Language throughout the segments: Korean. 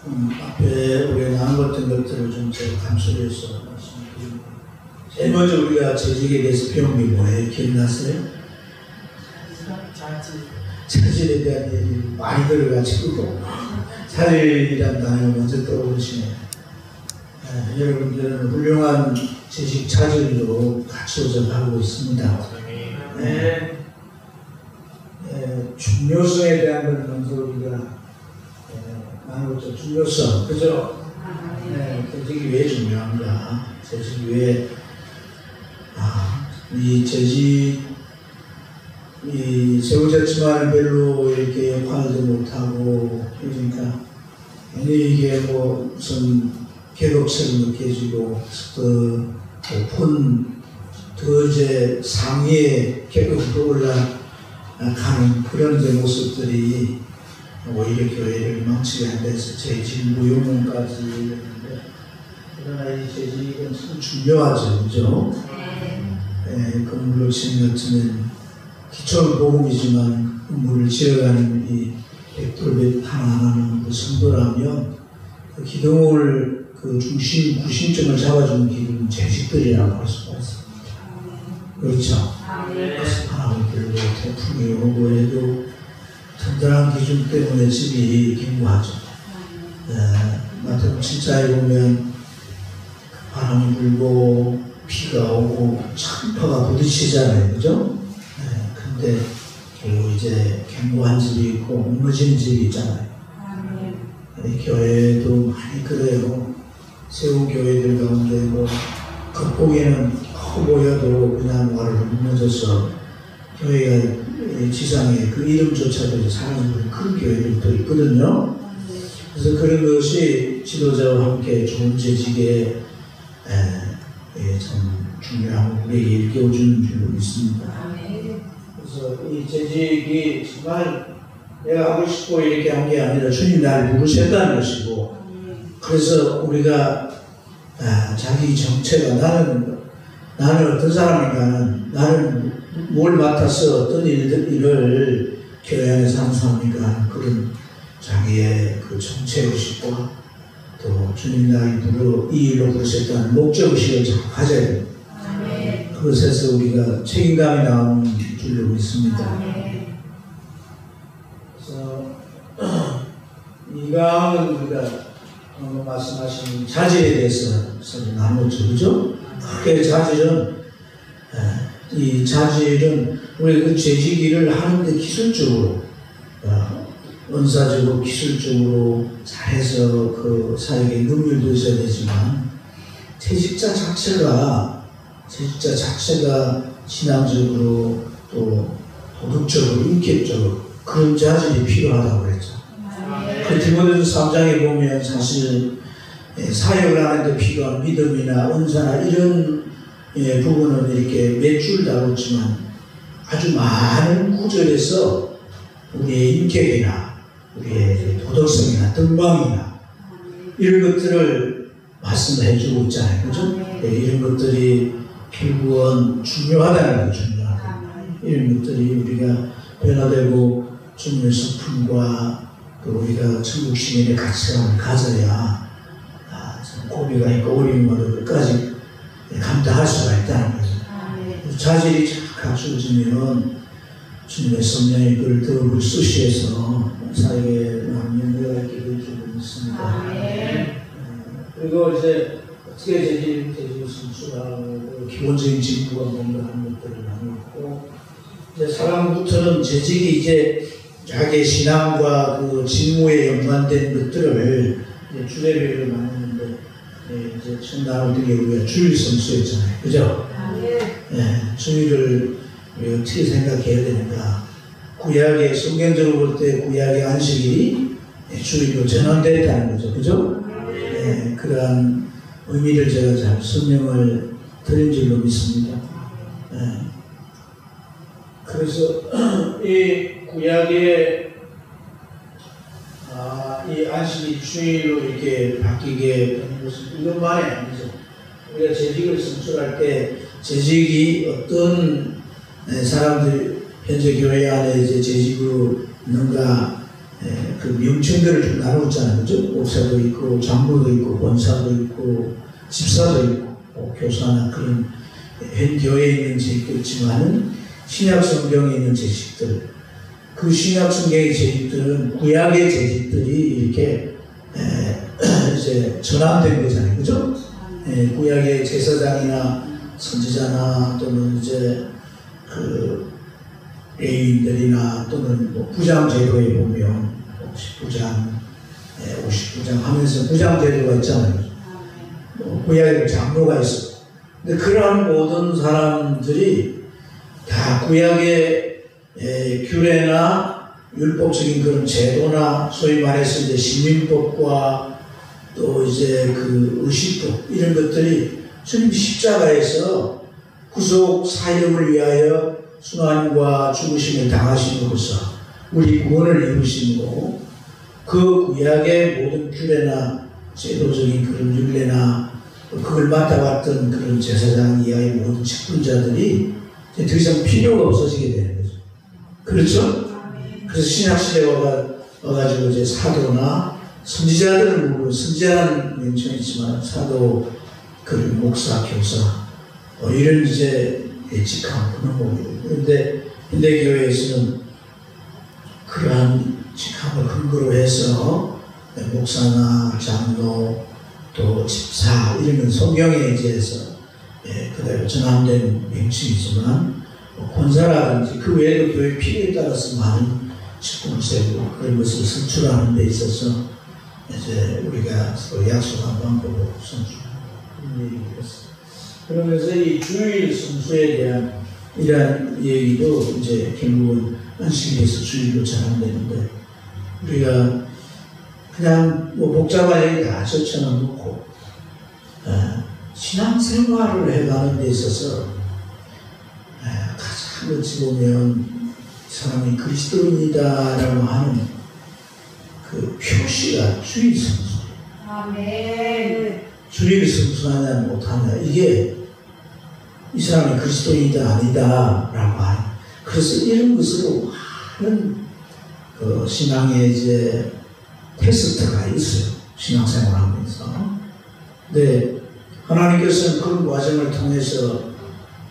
앞에 우리가 나누었던 것들을 좀 제가 감수해서 말씀드립니다. 제일 먼저 우리가 재직에 대해서 배운 게 뭐예요? 기억나세요? 차질에 대한 얘기 많이 들어가지고 차질이란 단어가 먼저 떠오르시네요. 여러분들은 훌륭한 재직 차질로 갖춰져 가고 있습니다. 중요성에 대한 걸 먼저 우리가 나누었죠. 중요성, 그죠? 재직이 왜 중요한가? 재직이 왜, 이 재직, 이 세우졌지만 별로 이렇게 역할도 못하고, 그러니까, 이게 뭐 무슨 계급처럼 느껴지고, 높은, 더 이제 상위의 계급으로 올라가는 그런 이제 모습들이 오히려 교회를 망치게 한데서 재직 무용론까지 이랬는데, 그러나 이 재직은 참 중요하죠, 그죠? 건물을 지은 것처럼 기초는 복음이지만 건물을 지어가는 이 백돌백 하나하나는 그 성도라면 그 기둥을 그 중심, 구심점을 잡아주는 기둥은 재직들이라고 할 수가 있습니다. 그렇죠? 그래서 바람이 불고 태풍이 오고 해도 든든한 기준 때문에 집이 견고하죠. 마태복음 7장에 보면 바람이 불고 비가 오고 찬파가 부딪히잖아요, 그죠? 근데 결국 이제 견고한 집이 있고 무너지는 집이 있잖아요. 교회도 많이 그래요. 세운 교회들 가운데 뭐 겉보기에는 커 보여도 그냥 와르르 무너져서 교회가 지상에 그 이름조차도 사라지는 그런 교회들도 있거든요. 그래서 그런 것이 지도자와 함께 좋은 재직에 참 중요하고 우리에게 일깨워주는 줄로 믿습니다. 그래서 이 재직이 정말 내가 하고 싶고 이렇게 한 게 아니라 주님 나를 부르셨다는 것이고, 그래서 우리가 자기 정체가 나는 어떤 사람인가는 나는 뭘 맡아서 어떤 일을 교회 안에서 항상합니까? 그런 자기의 그 정체의식과 또 주님 나를 이 일로 부르셨다는 목적의식을 잘 가져야 됩니다. 그것에서 우리가 책임감이 나오는 줄로 믿습니다. 그래서 이 강은 우리가 말씀하신 자질에 대해서 나누었죠, 그죠? 그 자질은 이 자질은 우리 그 재직 일을 하는데 기술적으로 은사적으로 기술적으로 잘해서 그 사역에 능률도 있어야 되지만 재직자 자체가 신앙적으로 또 도덕적으로 인격적으로 그런 자질이 필요하다고 그랬죠. 그 디모데후서 3장에 보면 사실 사역을 하는데 필요한 믿음이나 은사나 이런 부분은 이렇게 몇 줄 다뤘지만 아주 많은 구절에서 우리의 인격이나 우리의 도덕성이나 등방이나 이런 것들을 말씀해 주고 있잖아요. 그죠? 이런 것들이 결국은 중요하다는 거죠. 이런 것들이 우리가 변화되고 주님의 성품과 또 우리가 천국 시민의 가치관을 가져야 고비가 있고 어려움을 끝까지 감당할 수가 있다는 거죠. 자질이 잘 갖춰지면 주님의 성령의 글을 더욱 수시해서 사역에 많은 연대가 있게 될 줄 믿습니다. 그리고 이제 어떻게 재직을 선출하고 기본적인 직무가 뭔가 하는 것들을 나누고 이제 사람부터는 재직이 이제 자기의 신앙과 그 직무에 연관된 것들을 이제 주례별로 나누는데 이제 처음 나눌 때 우리가 주일 성수였잖아요, 그죠? 주일을 우리가 어떻게 생각해야 되는가? 구약의 성경적으로 볼 때 구약의 안식일이 주일로 전환됐다는 거죠, 그죠? 그러한 의미를 제가 잘 설명을 드린 줄로 믿습니다. 그래서 이 구약의 이 안식이 주일로 이렇게 바뀌게 되는 것은 이것만이 아니죠. 우리가 재직을 선출할 때 재직이 어떤 사람들 현재 교회 안에 이제 재직으로 있는가 그 명칭들을 좀 나누었잖아요. 그죠? 목사도 있고, 장로도 있고, 권사도 있고, 집사도 있고, 교사나 그런 현 교회에 있는 재직도 있지만은 신약 성경에 있는 재직들, 그 신약 성경의 재직들은 구약의 재직들이 이렇게 이제 전환된 거잖아요. 그죠? 구약의 제사장이나 선지자나 또는 이제 그 레위인들이나 또는 뭐 부장제도에 보면 59장 하면서 부장제도가 있잖아요. 구약에 장로가 있어. 근데 그러한 모든 사람들이 다 구약의 규례나 율법적인 그런 제도나 소위 말해서 이제 시민법과 또 이제 그 의식법 이런 것들이 주님 십자가에서 구속 사역을 위하여 순환과 죽으심을 당하심으로써 우리 구원을 이루심으로 그 구약의 모든 규례나 제도적인 그런 율례나 그걸 맡아왔던 그런 제사장 이하의 모든 직분자들이 더 이상 필요가 없어지게 되는 거죠. 그렇죠? 그래서 신약시대에 와가지고 이제 사도나 선지자들을 모르고 선지자라는 명칭이 있지만 사도, 그리고 목사, 교사 이런 이제 직함 그런 거예요. 그런데 현대교회에서는 그러한 직함을 근거로 해서 목사나 장로 또 집사 이런 건 성경에 의지해서 그대로 전환된 명칭이지만 권사라든지 그 외에도 교회 필요에 따라서 많은 직분을 세우고 그런 것을 선출하는 데 있어서 이제 우리가 서로 약속한 방법으로 선출하는 얘기였어요. 그러면서 이 주일 성수에 대한 이러한 얘기도 이제 결국은 안식일에서 주일로 전환되는데 우리가 그냥 뭐 복잡한 얘기 다 젖혀놓고 신앙생활을 해가는 데 있어서 가장 어찌 보면 사람이 그리스도인이다라고 하는 그 표시가 주일 성수. 아멘. 주일 성수하냐 못하냐 이게 이 사람이 그리스도인이다 아니다 라고 하는, 그래서 이런 것으로 많은 그 신앙의 이제 테스트가 있어요. 신앙생활 하면서. 근데 하나님께서는 그런 과정을 통해서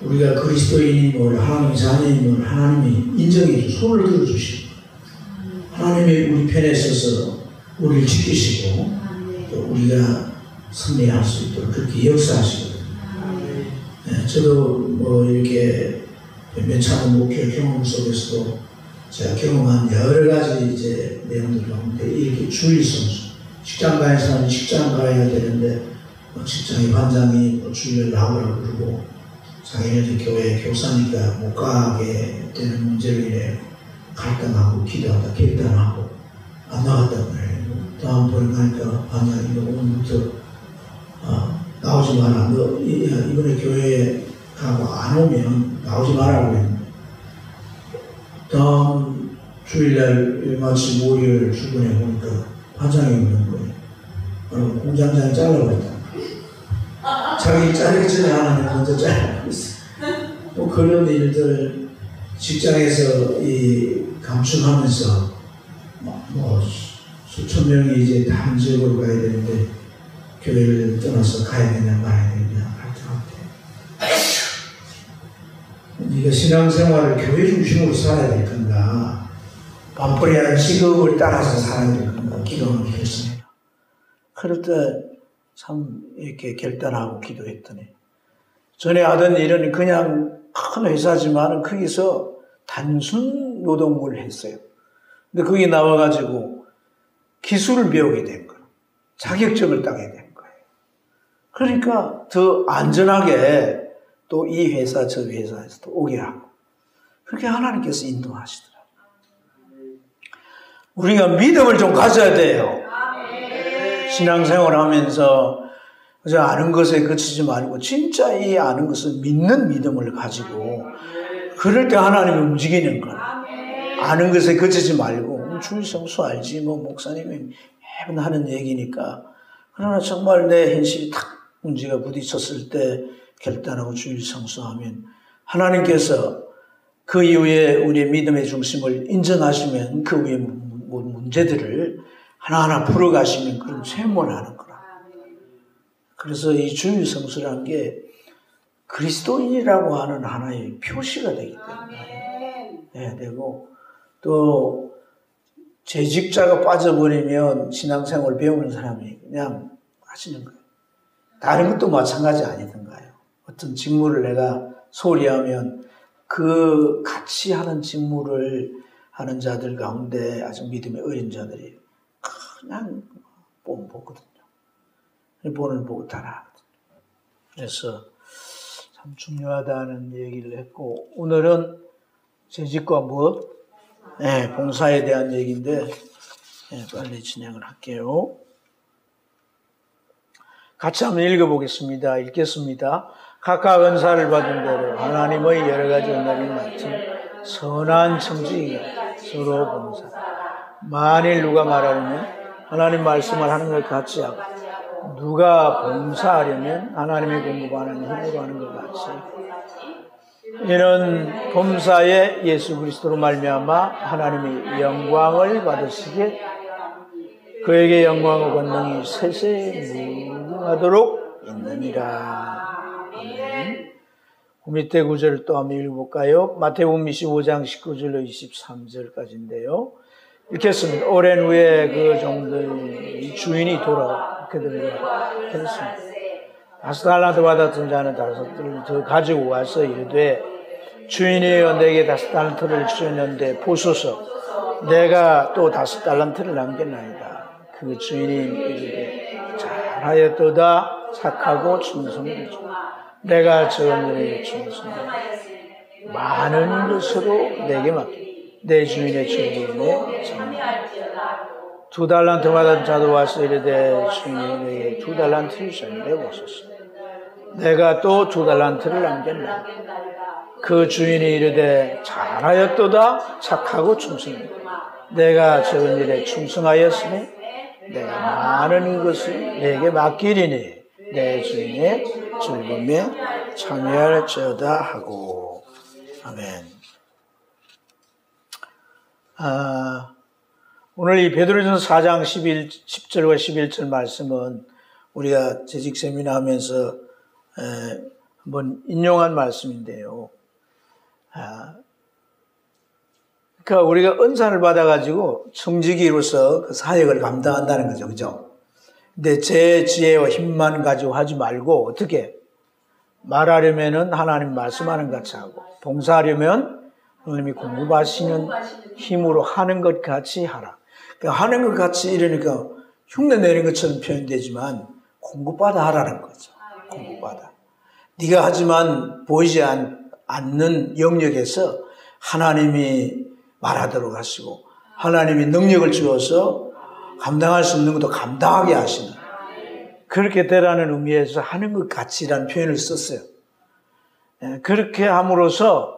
우리가 그리스도인임을, 하나님의 자녀임을 하나님이 인정해 주시고 손을 들어주시고 하나님의 우리 편에 서서 우리를 지키시고 또 우리가 승리할 수 있도록 그렇게 역사하시거든요. 네, 저도 뭐 이렇게 몇 차례 목회 경험 속에서도 제가 경험한 여러 가지 이제 내용들 가운데 이렇게 주일 성수, 직장 가는 사람이 직장 가야 되는데 직장의 반장이 주일을 나오라고 그러고 자기네들 교회 교사니까 못 가게 되는 문제로 인해 갈등하고 기도하다 결단하고 안 나갔단 말이에요. 다음번에 가니까 반장이 너 오늘부터 나오지 마라. 너 이번에 교회에 가고 안 오면 나오지 마라고 했는데 다음 주일날 마치 목요일 출근해 보니까 반장이 없는 거예요. 공장장이 잘라버렸다. 자기 자르기 전에 하나님 먼저 잘라버리고 있어. 뭐 그런 일들 직장에서 이 감축하면서 뭐 수천 명이 이제 다 한 지역으로 가야 되는데 교회를 떠나서 가야 되냐 말아야 되냐 갈등할 때 네가 신앙생활을 교회 중심으로 살아야 될 건가 반벌이하는 직업을 따라서 살아야 될 건가 기도하는 결심해요. 그럴 때 참 이렇게 결단하고 기도했더니 전에 하던 일은 그냥 큰 회사지만 거기서 단순 노동을 했어요. 근데 거기 나와가지고 기술을 배우게 된 거예요. 자격증을 따게 된 거예요. 그러니까 더 안전하게 또 이 회사 저 회사에서 또 오게 하고 그렇게 하나님께서 인도하시더라고요. 우리가 믿음을 좀 가져야 돼요. 신앙생활 하면서 그저 아는 것에 그치지 말고 진짜 이 아는 것을 믿는 믿음을 가지고 그럴 때 하나님이 움직이는 거예요. 아는 것에 그치지 말고 주일 성수 알지 뭐 목사님이 매번 하는 얘기니까 그러나 정말 내 현실이 탁 문제가 부딪혔을 때 결단하고 주일 성수하면 하나님께서 그 이후에 우리의 믿음의 중심을 인정하시면 그 위에 문제들을 하나하나 풀어가시는 그런 체험을 하는 거라. 그래서 이 주일 성수라는 게 그리스도인이라고 하는 하나의 표시가 되기 때문에 해야 되고, 또 재직자가 빠져버리면 신앙생활을 배우는 사람이 그냥 하시는 거예요. 다른 것도 마찬가지 아니던가요? 어떤 직무를 내가 소홀히 하면 그 같이 하는 직무를 하는 자들 가운데 아주 믿음의 어린 자들이 그냥 본 보거든요. 본을 보고 따라하거든요. 그래서 참 중요하다는 얘기를 했고, 오늘은 재직과 무엇? 봉사에 대한 얘기인데 빨리 진행을 할게요. 같이 한번 읽어보겠습니다. 읽겠습니다. 각각 은사를 받은 대로 하나님의 여러 가지 은혜를 맡은 선한 청지기가 서로 봉사. 만일 누가 말하려면 하나님 말씀을 하는 것 같이 하고, 누가 봉사하려면 하나님의 공급하는 힘으로 하는 것 같이. 이는 범사에 예수 그리스도로 말미암아 하나님이 영광을 받으시게 그에게 영광과 권능이 세세에 무궁하도록 있느니라. 아멘. 그 밑에 구절을 또 한번 읽어볼까요? 마태복음 25장 19절로 23절까지인데요. 읽겠습니다. 오랜 후에 그 종들이 주인이 돌아와 그들을 했습니다. 5달란트 받았던 자는 5달란트를 더 가지고 와서 이르되, 주인이여 내게 5달란트를 주셨는데 보소서, 내가 또 5달란트를 남겼나이다. 그 주인이 이르되, 잘하였도다. 착하고 충성을 주. 내가 적은 일에 충성하여 많은 것으로 내게 맡겨 내 주인의 즐거움에 참여. 2달란트 받은 자도 와서 이르되, 주인이 내게 2달란트를 주셨는데 보소서, 내가 또 2달란트를 남겼나이다. 그 주인이 이르되, 잘하였도다. 착하고 충성하여. 내가 적은 일에 충성하였으니 내가 많은 것을 내게 맡기리니 내 주인의 즐거움에 참여할지어다 하고. 아멘. 오늘 이 베드로전서 4장 10절과 11절 말씀은 우리가 재직 세미나 하면서 한번 인용한 말씀인데요. 그러니까 우리가 은사를 받아가지고 청지기로서 그 사역을 감당한다는 거죠. 그죠? 근데 제 지혜와 힘만 가지고 하지 말고, 어떻게? 말하려면은 하나님 말씀하는 것 같이 하고, 봉사하려면 하나님이 공급하시는 힘으로 하는 것 같이 하라. 그러니까 하는 것 같이 이러니까 흉내 내는 것처럼 표현되지만 공급받아 하라는 거죠. 공급받아. 네가 하지만 보이지 않는 영역에서 하나님이 말하도록 하시고, 하나님이 능력을 주어서 감당할 수 없는 것도 감당하게 하시는, 그렇게 되라는 의미에서 하는 것 같이라는 표현을 썼어요. 그렇게 함으로써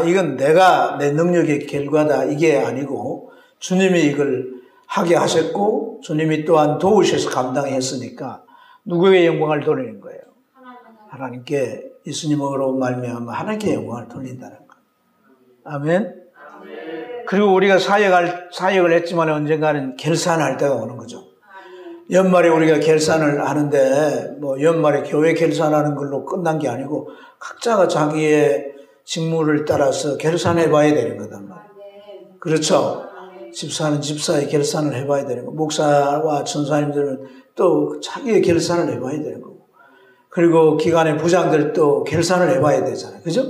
이건 내가 내 능력의 결과다, 이게 아니고 주님이 이걸 하게 하셨고 주님이 또한 도우셔서 감당했으니까 누구에게 영광을 돌리는 거예요? 하나님께. 예수님으로 말미암아 하나님께 영광을 돌린다는 거. 아멘. 그리고 우리가 사역을 했지만 언젠가는 결산할 때가 오는 거죠. 연말에 우리가 결산을 하는데, 연말에 교회 결산하는 걸로 끝난 게 아니고 각자가 자기의 직무를 따라서 결산해 봐야 되는 거단 말이에요. 그렇죠? 집사는 집사의 결산을 해 봐야 되는 거고, 목사와 전사님들은 또 자기의 결산을 해 봐야 되는 거고, 그리고 기관의 부장들도 결산을 해 봐야 되잖아요. 그죠?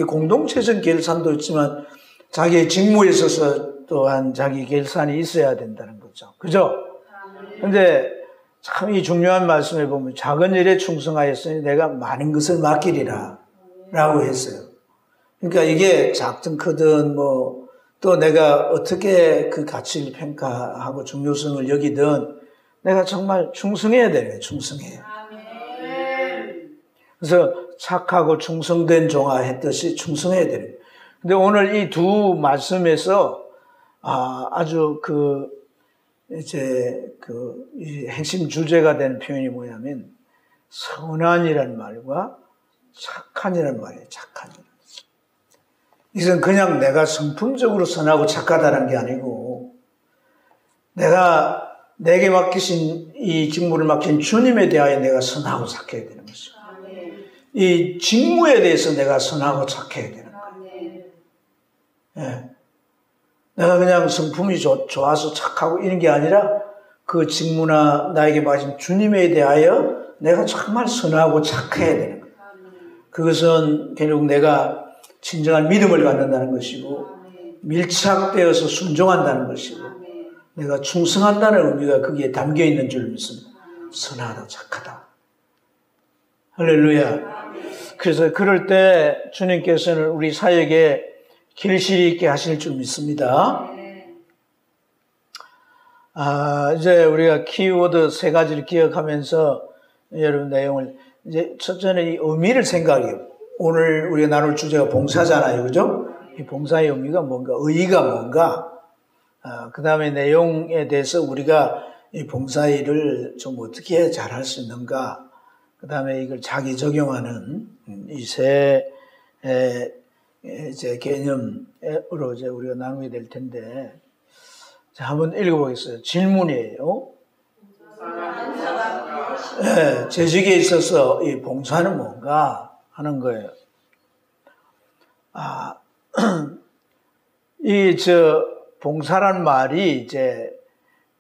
공동체적 결산도 있지만 자기의 직무에 있어서 또한 자기 결산이 있어야 된다는 거죠. 그죠? 근데 참 이 중요한 말씀을 보면 작은 일에 충성하였으니 내가 많은 것을 맡기리라 라고 했어요. 그러니까 이게 작든 크든 또 내가 어떻게 그 가치를 평가하고 중요성을 여기든 내가 정말 충성해야 되는, 충성해요. 그래서 착하고 충성된 종아 했듯이 충성해야 되는 거예요. 근데 오늘 이 두 말씀에서 아주 이 핵심 주제가 되는 표현이 뭐냐면 선한이라는 말과 착한이라는 말이에요. 착한. 이것은 그냥 내가 성품적으로 선하고 착하다는 게 아니고 내게 맡기신 이 직무를 맡긴 주님에 대하여 내가 선하고 착해야 되는 것이고, 이 직무에 대해서 내가 선하고 착해야 되는 거예요. 예. 내가 그냥 성품이 좋아서 착하고 이런 게 아니라 그 직무나 나에게 맡긴 주님에 대하여 내가 정말 선하고 착해야 되는 거예요. 그것은 결국 내가 진정한 믿음을 갖는다는 것이고, 밀착되어서 순종한다는 것이고, 내가 충성한다는 의미가 거기에 담겨 있는 줄 믿습니다. 선하다, 착하다. 할렐루야. 그래서 그럴 때 주님께서는 우리 사역에 길실이 있게 하실 줄 믿습니다. 이제 우리가 키워드 3가지를 기억하면서 여러분 내용을, 이제 첫째는 이 의미를 생각해요. 오늘 우리가 나눌 주제가 봉사잖아요. 그죠? 이 봉사의 의미가 뭔가, 의의가 뭔가, 그 다음에 내용에 대해서 우리가 이 봉사일을 좀 어떻게 잘할 수 있는가, 그 다음에 이걸 자기 적용하는 이 세 이제 개념으로 이제 우리가 나누게 될 텐데, 자, 한번 읽어보겠어요. 질문이에요. 네, 재직에 있어서 이 봉사는 뭔가 하는 거예요. 봉사란 말이 이제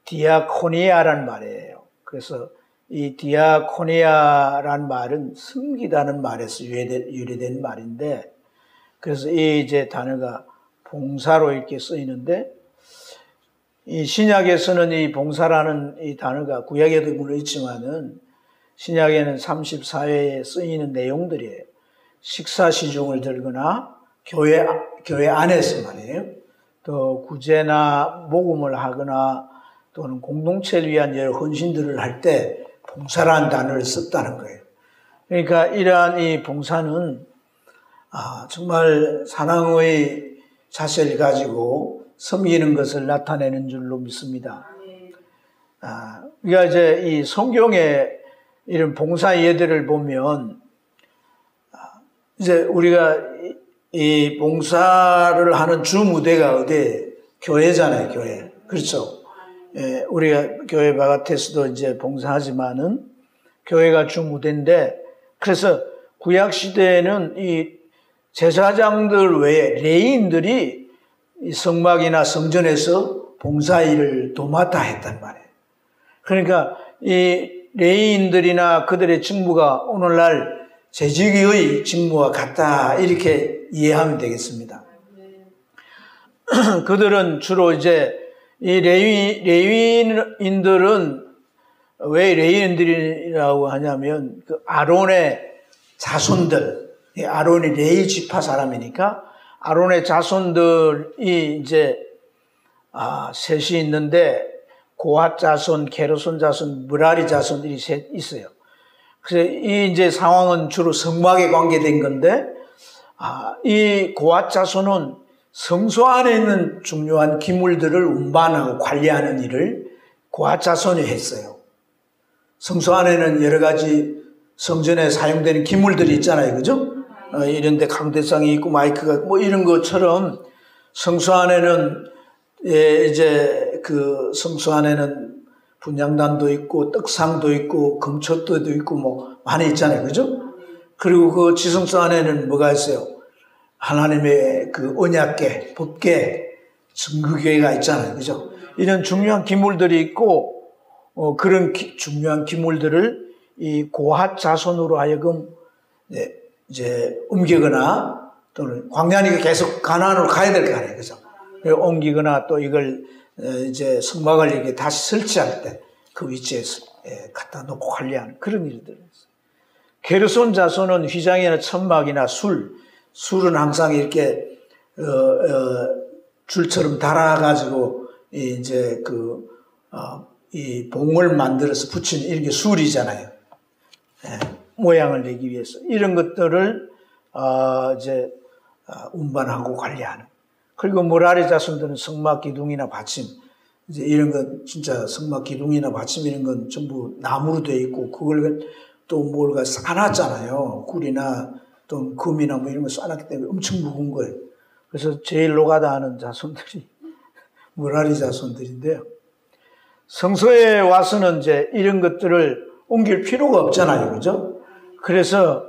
디아코니아란 말이에요. 그래서 이 디아코니아란 말은 섬기다는 말에서 유래된 말인데, 그래서 이 이제 단어가 봉사로 이렇게 쓰이는데, 이 신약에서는 이 봉사라는 이 단어가 구약에도 물론 있지만은 신약에는 34회에 쓰이는 내용들이에요. 식사 시중을 들거나 교회 안에서 말이에요. 또 구제나 모금을 하거나 또는 공동체를 위한 여러 헌신들을 할 때 봉사라는 단어를 썼다는 거예요. 그러니까 이러한 이 봉사는 정말 사랑의 자세를 가지고 섬기는 것을 나타내는 줄로 믿습니다. 우리가 이제 이 성경에 이런 봉사 예들을 보면, 이제 우리가 이 봉사를 하는 주 무대가 어디에? 교회잖아요, 교회. 그렇죠. 예, 우리가 교회 바깥에서도 이제 봉사하지만은 교회가 주 무대인데, 그래서 구약 시대에는 이 제사장들 외에 레위인들이 이 성막이나 성전에서 봉사 일을 도맡아 했단 말이에요. 그러니까 이 레위인들이나 그들의 직무가 오늘날 재직의 직무와 같다, 이렇게 이해하면 되겠습니다. 그들은 주로 이제 이 레위인들은 왜 레위인들이라고 하냐면 그 아론의 자손들, 아론이 레위 지파 사람이니까 아론의 자손들이 이제 셋이 있는데, 고핫 자손, 게르손 자손, 므라리 자손들이 셋 있어요. 그래서 이 이제 상황은 주로 성막에 관계된 건데, 이 고핫 자손은 성소 안에 있는 중요한 기물들을 운반하고 관리하는 일을 고핫 자손이 했어요. 성소 안에는 여러 가지 성전에 사용되는 기물들이 있잖아요, 그죠? 이런데 강대상이 있고 마이크가 뭐 이런 것처럼 성소 안에는 이제 그 성소 안에는 분향단도 있고 떡상도 있고 금초도도 있고 뭐 많이 있잖아요, 그죠? 그리고 그 지성소 안에는 뭐가 있어요? 하나님의 그 언약궤, 법궤, 증거궤가 있잖아요, 그죠? 이런 중요한 기물들이 있고, 그런 중요한 기물들을 이 고핫 자손으로 하여금 이제 옮기거나, 또는 광야니까 계속 가나안으로 가야 될 거 아니에요, 그죠? 옮기거나 또 이걸 이제 성막을 이렇게 다시 설치할 때 그 위치에 갖다 놓고 관리하는 그런 일들을 했어요. 게르손 자손은 휘장이나 천막이나 술은 항상 이렇게 줄처럼 달아가지고 이제 이 봉을 만들어서 붙이는 이런 게 술이잖아요. 모양을 내기 위해서 이런 것들을 이제 운반하고 관리하는. 그리고 므라리 자손들은 성막 기둥이나 받침, 이제 이런 건 진짜 성막 기둥이나 받침 이런 건 전부 나무로 되어 있고, 그걸 또 뭘가 쌓아놨잖아요. 굴이나 또 금이나 뭐 이런 거 쌓아놨기 때문에 엄청 무거운 거예요. 그래서 제일 노가다 하는 자손들이 므라리 자손들인데요. 성소에 와서는 이제 이런 것들을 옮길 필요가 없잖아요. 그죠? 그래서,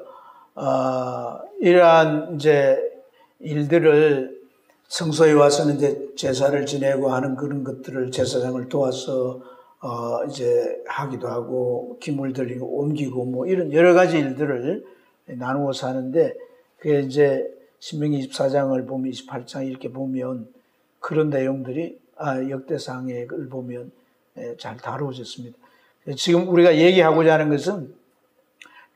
이러한 이제 일들을 성소에 와서는 이제 제사를 지내고 하는 그런 것들을 제사장을 도와서, 이제 하기도 하고, 기물 들리고 옮기고 뭐 이런 여러 가지 일들을 나누어서 하는데, 그게 이제 신명기 24장을 보면 28장 이렇게 보면 그런 내용들이, 역대상을 보면 잘 다루어졌습니다. 지금 우리가 얘기하고자 하는 것은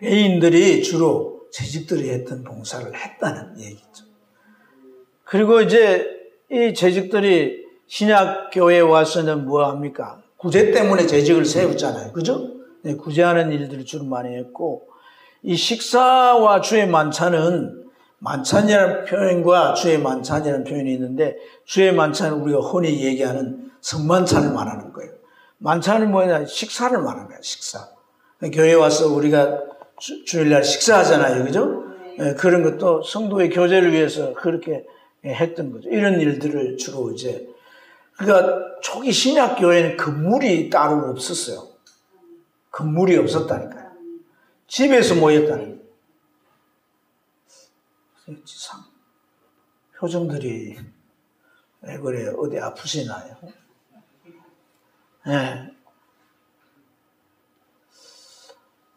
레위인들이 주로 재직들이 했던 봉사를 했다는 얘기죠. 그리고 이제 이 재직들이 신약 교회에 와서는 뭐 합니까? 구제 때문에 재직을 세웠잖아요. 그죠? 네, 구제하는 일들을 주로 많이 했고, 이 식사와 주의 만찬은 만찬이라는 표현과 주의 만찬이라는 표현이 있는데, 주의 만찬은 우리가 흔히 얘기하는 성만찬을 말하는 거예요. 만찬은 뭐냐? 식사를 말하는 거예요. 식사. 교회에 와서 우리가 주일날 식사하잖아요. 그죠? 네, 그런 것도 성도의 교제를 위해서 그렇게 했던 거죠. 이런 일들을 주로 이제, 그러니까 초기 신약 교회는 건물이 따로 없었어요. 건물이 없었다니까요. 집에서 모였다는 거예요. 표정들이 왜 그래요? 어디 아프시나요? 네.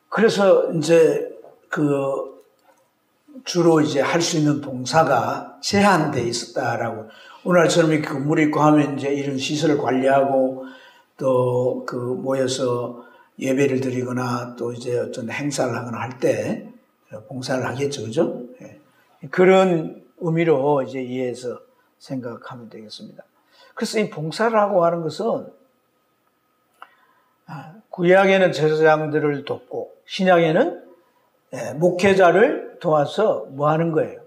그래서 이제 주로 이제 할 수 있는 봉사가 제한되어 있었다라고. 오늘처럼 이렇게 건물이 있고 하면 이제 이런 시설을 관리하고 또 모여서 예배를 드리거나 또 이제 어떤 행사를 하거나 할 때 봉사를 하겠죠. 그죠? 네. 그런 의미로 이제 이해해서 생각하면 되겠습니다. 그래서 이 봉사를 하고 하는 것은 구약에는 제사장들을 돕고 신약에는 목회자를 도와서 뭐 하는 거예요?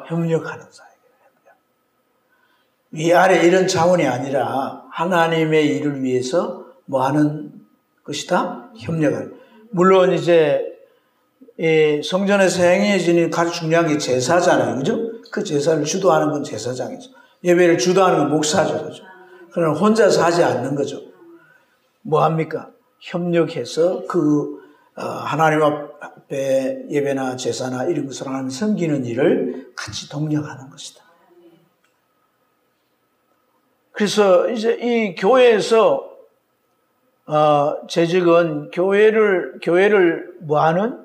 협력하는 사이예요. 위아래 이런 차원이 아니라 하나님의 일을 위해서 뭐 하는 것이다? 협력을. 물론 이제 성전에서 행해지는 가장 중요한 게 제사잖아요. 그죠? 그 제사를 주도하는 건 제사장이죠. 예배를 주도하는 건 목사죠. 그죠? 그러나 혼자서 하지 않는 거죠. 뭐 합니까? 협력해서 하나님 앞에 예배나 제사나 이런 것을 하나님 섬기는 일을 같이 동력하는 것이다. 그래서 이제 이 교회에서 재직은 교회를 뭐 하는?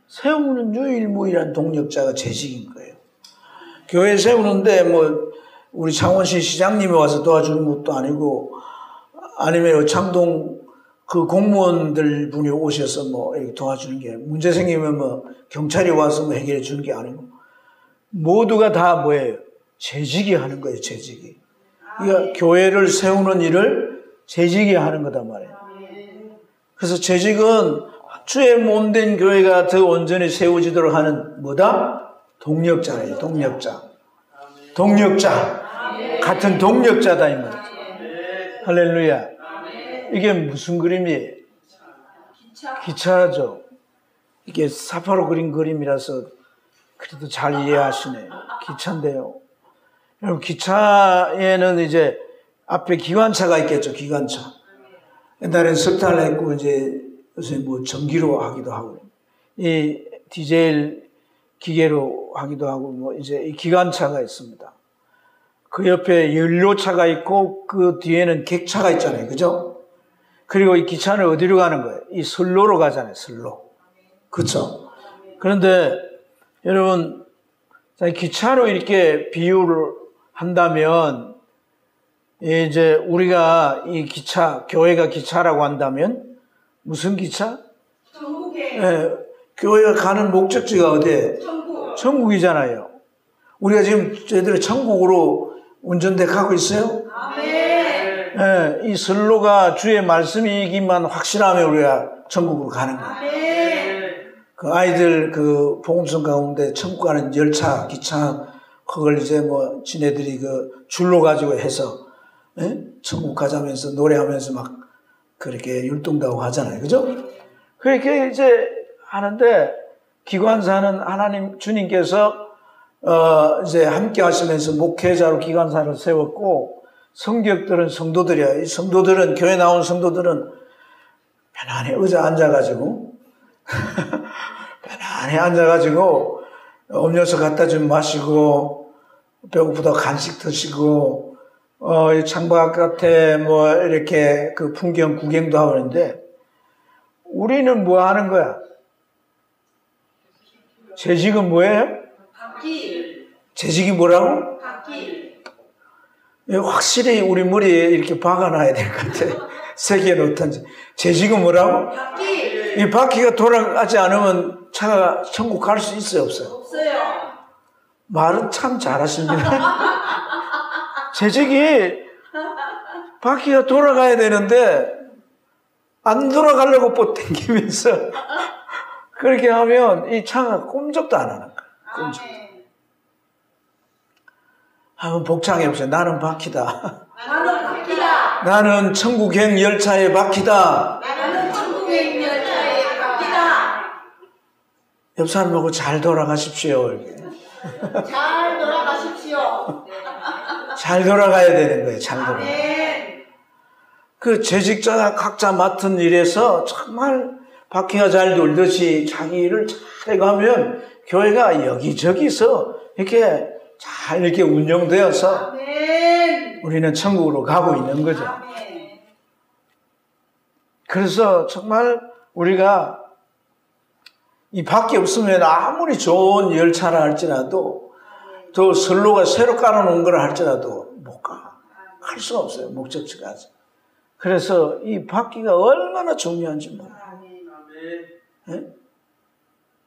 세우는 유일무이한 동력자가 재직인 거예요. 교회 세우는데 뭐 우리 창원시 시장님이 와서 도와주는 것도 아니고, 아니면 창동 그 공무원들 분이 오셔서 뭐 이렇게 도와주는 게, 문제 생기면 뭐 경찰이 와서 뭐 해결해 주는 게 아니고, 모두가 다 뭐예요? 재직이 하는 거예요, 재직이. 그러니까 교회를 세우는 일을 재직이 하는 거단 말이에요. 그래서 재직은 주의 몸된 교회가 더 온전히 세워지도록 하는 뭐다? 동력자예요, 동력자. 같은 동력자다 이 말이죠. 할렐루야. 이게 무슨 그림이에요? 기차죠. 이게 사파로 그린 그림이라서 그래도 잘 이해하시네요. 기차인데요. 여러분, 기차에는 이제 앞에 기관차가 있겠죠, 기관차. 옛날엔 석탄을 했고, 이제 요새 뭐 전기로 하기도 하고, 이 디젤 기계로 하기도 하고, 뭐 이제 이 기관차가 있습니다. 그 옆에 연료차가 있고, 그 뒤에는 객차가 있잖아요. 그죠? 그리고 이 기차는 어디로 가는 거예요? 이 선로로 가잖아요, 선로. 그쵸? 그런데 여러분, 기차로 이렇게 비유를 한다면, 이제 우리가 이 기차, 교회가 기차라고 한다면, 무슨 기차? 천국에. 네, 교회가 가는 목적지가 어디에? 천국. 천국이잖아요. 우리가 지금 저희들이 천국으로 운전대 가고 있어요? 아멘. 네, 이 선로가 주의 말씀이기만 확실하면 우리가 천국으로 가는 거예요. 아멘. 그 아이들 그 복음성 가운데 천국 가는 열차, 기차, 그걸 이제 뭐 지네들이 그 줄로 가지고 해서 천국 가자면서 노래하면서 막 그렇게 율동다고 하잖아요. 그죠? 그렇게 이제 하는데, 기관사는 하나님 주님께서 이제 함께 하시면서 목회자로 기관사를 세웠고, 성격들은 성도들이야. 이 성도들은, 교회 나온 성도들은 편안히 의자 앉아가지고, 편안히 앉아가지고, 음료수 갖다 좀 마시고, 배고프다 간식 드시고, 이 창밖에 뭐, 이렇게 그 풍경 구경도 하고 있는데, 우리는 뭐 하는 거야? 재직은 뭐예요? 바퀴. 재직이 뭐라고? 바퀴. 확실히 우리 머리에 이렇게 박아놔야 될 것 같아. 세계에 놓던지. 재직은 뭐라고? 바퀴. 이 바퀴가 돌아가지 않으면 차가 천국 갈 수 있어요, 없어요? 없어요. 말은 참 잘하십니다. 재직이 바퀴가 돌아가야 되는데 안 돌아가려고 뻗 당기면서 그렇게 하면 이 차가 꼼짝도 안 하는 거야. 꼼짝. 한번 복창해 보세요. 나는 바퀴다. 나는 바퀴다. 나는 천국행 열차의 바퀴다. 나는 천국의 열차의 바퀴다. 옆 사람하고 잘 돌아가십시오. 이렇게. 잘 돌아가십시오. 잘 돌아가야 되는 거예요. 잘 돌아가. 아멘. 그 재직자가 각자 맡은 일에서 정말 바퀴가 잘 돌듯이 자기 일을 잘 해가면 교회가 여기저기서 이렇게 잘 이렇게 운영되어서 아멘. 우리는 천국으로 가고 있는 거죠. 아멘. 그래서 정말 우리가 이 바퀴 없으면 아무리 좋은 열차라 할지라도 또 선로가 새로 깔아놓은 거라 할지라도 못 가. 갈 수가 없어요. 목적지까지. 그래서 이 바퀴가 얼마나 중요한지 몰라요. 네?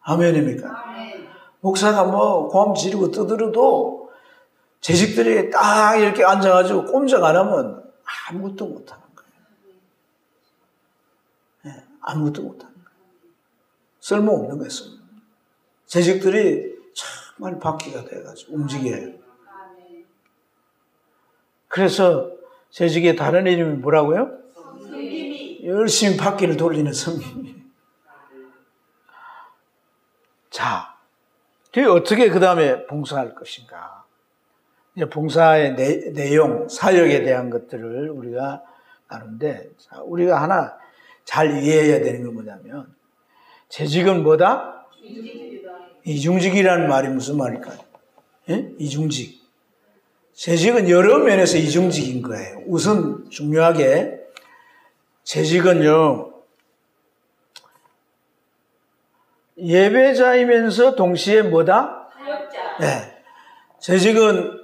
아멘입니까? 아멘. 목사가 뭐 고함 지르고 떠들어도 재직들이 딱 이렇게 앉아가지고 꼼짝 안 하면 아무것도 못하는 거예요. 네, 아무것도 못하는 거예요. 쓸모없는 거예요. 재직들이 정말 바퀴가 돼가지고 움직여요. 그래서 재직의 다른 이름이 뭐라고요? 성김이. 열심히 바퀴를 돌리는 성김이. 자, 어떻게 그 다음에 봉사할 것인가? 이제 봉사의 내용, 사역에 대한 것들을 우리가 나누는데, 자, 우리가 하나 잘 이해해야 되는 건 뭐냐면, 재직은 뭐다? 이중직이라는 말이 무슨 말일까요? 예? 이중직. 재직은 여러 면에서 이중직인 거예요. 우선 중요하게, 재직은요, 예배자이면서 동시에 뭐다? 사역자. 네. 재직은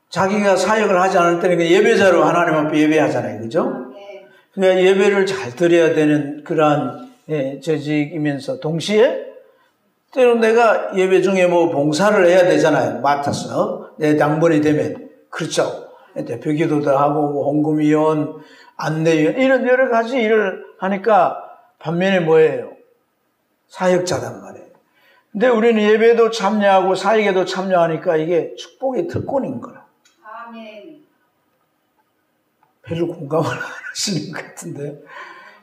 자기가 사역을 하지 않을 때는 예배자로 하나님 앞에 예배하잖아요. 그죠? 그러니까 예배를 잘 드려야 되는 그러한 재직이면서 동시에 때로는 내가 예배 중에 뭐 봉사를 해야 되잖아요. 맡아서. 내 당번이 되면. 그렇죠. 대표 기도도 하고, 뭐 헌금위원, 안내위원, 이런 여러 가지 일을 하니까 반면에 뭐예요? 사역자단 말이에요. 근데 우리는 예배도 참여하고 사역에도 참여하니까 이게 축복의 특권인 거라. 아멘. 별로 공감을 안 하시는 것 같은데.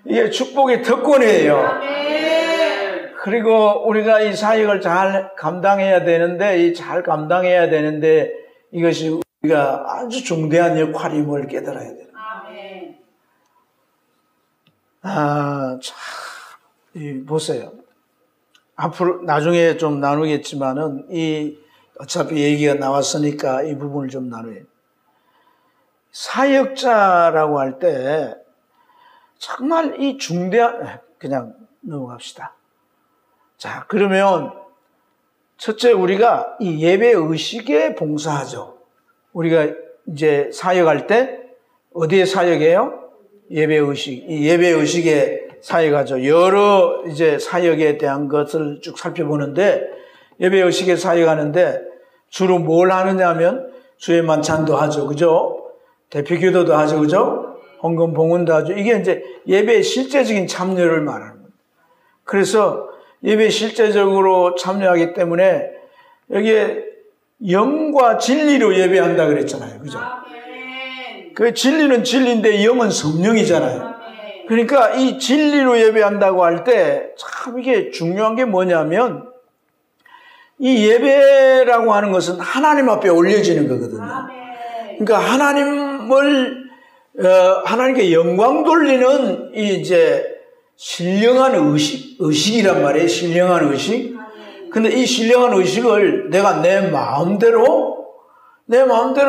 이게 축복의 특권이에요. 아멘. 그리고 우리가 이 사역을 잘 감당해야 되는데, 이것이 우리가 아주 중대한 역할임을 깨달아야 돼요. 아멘. 보세요. 앞으로, 나중에 좀 나누겠지만은, 어차피 얘기가 나왔으니까 이 부분을 좀 나누어요. 사역자라고 할 때, 정말 이 그냥 넘어갑시다. 자, 그러면, 첫째, 우리가 이 예배 의식에 봉사하죠. 우리가 이제 사역할 때, 어디에 사역해요? 예배 의식. 이 예배 의식에 사역하죠. 여러 이제 사역에 대한 것을 쭉 살펴보는데, 예배 의식에 사역하는데, 주로 뭘 하느냐 하면, 주의 만찬도 하죠. 그죠? 대표 기도도 하죠. 그죠? 헌금 봉헌도 하죠. 이게 이제 예배의 실제적인 참여를 말하는 겁니다. 그래서 예배에 실제적으로 참여하기 때문에, 여기에 영과 진리로 예배한다 그랬잖아요. 그죠? 그 진리는 진리인데 영은 성령이잖아요. 그러니까 이 진리로 예배한다고 할 때 참 이게 중요한 게 뭐냐면 이 예배라고 하는 것은 하나님 앞에 올려지는 거거든요. 그러니까 하나님 마음을 하나님께 영광 돌리는 이제 신령한 의식이란 말이에요. 신령한 의식. 근데 이 신령한 의식을 내가 내 마음대로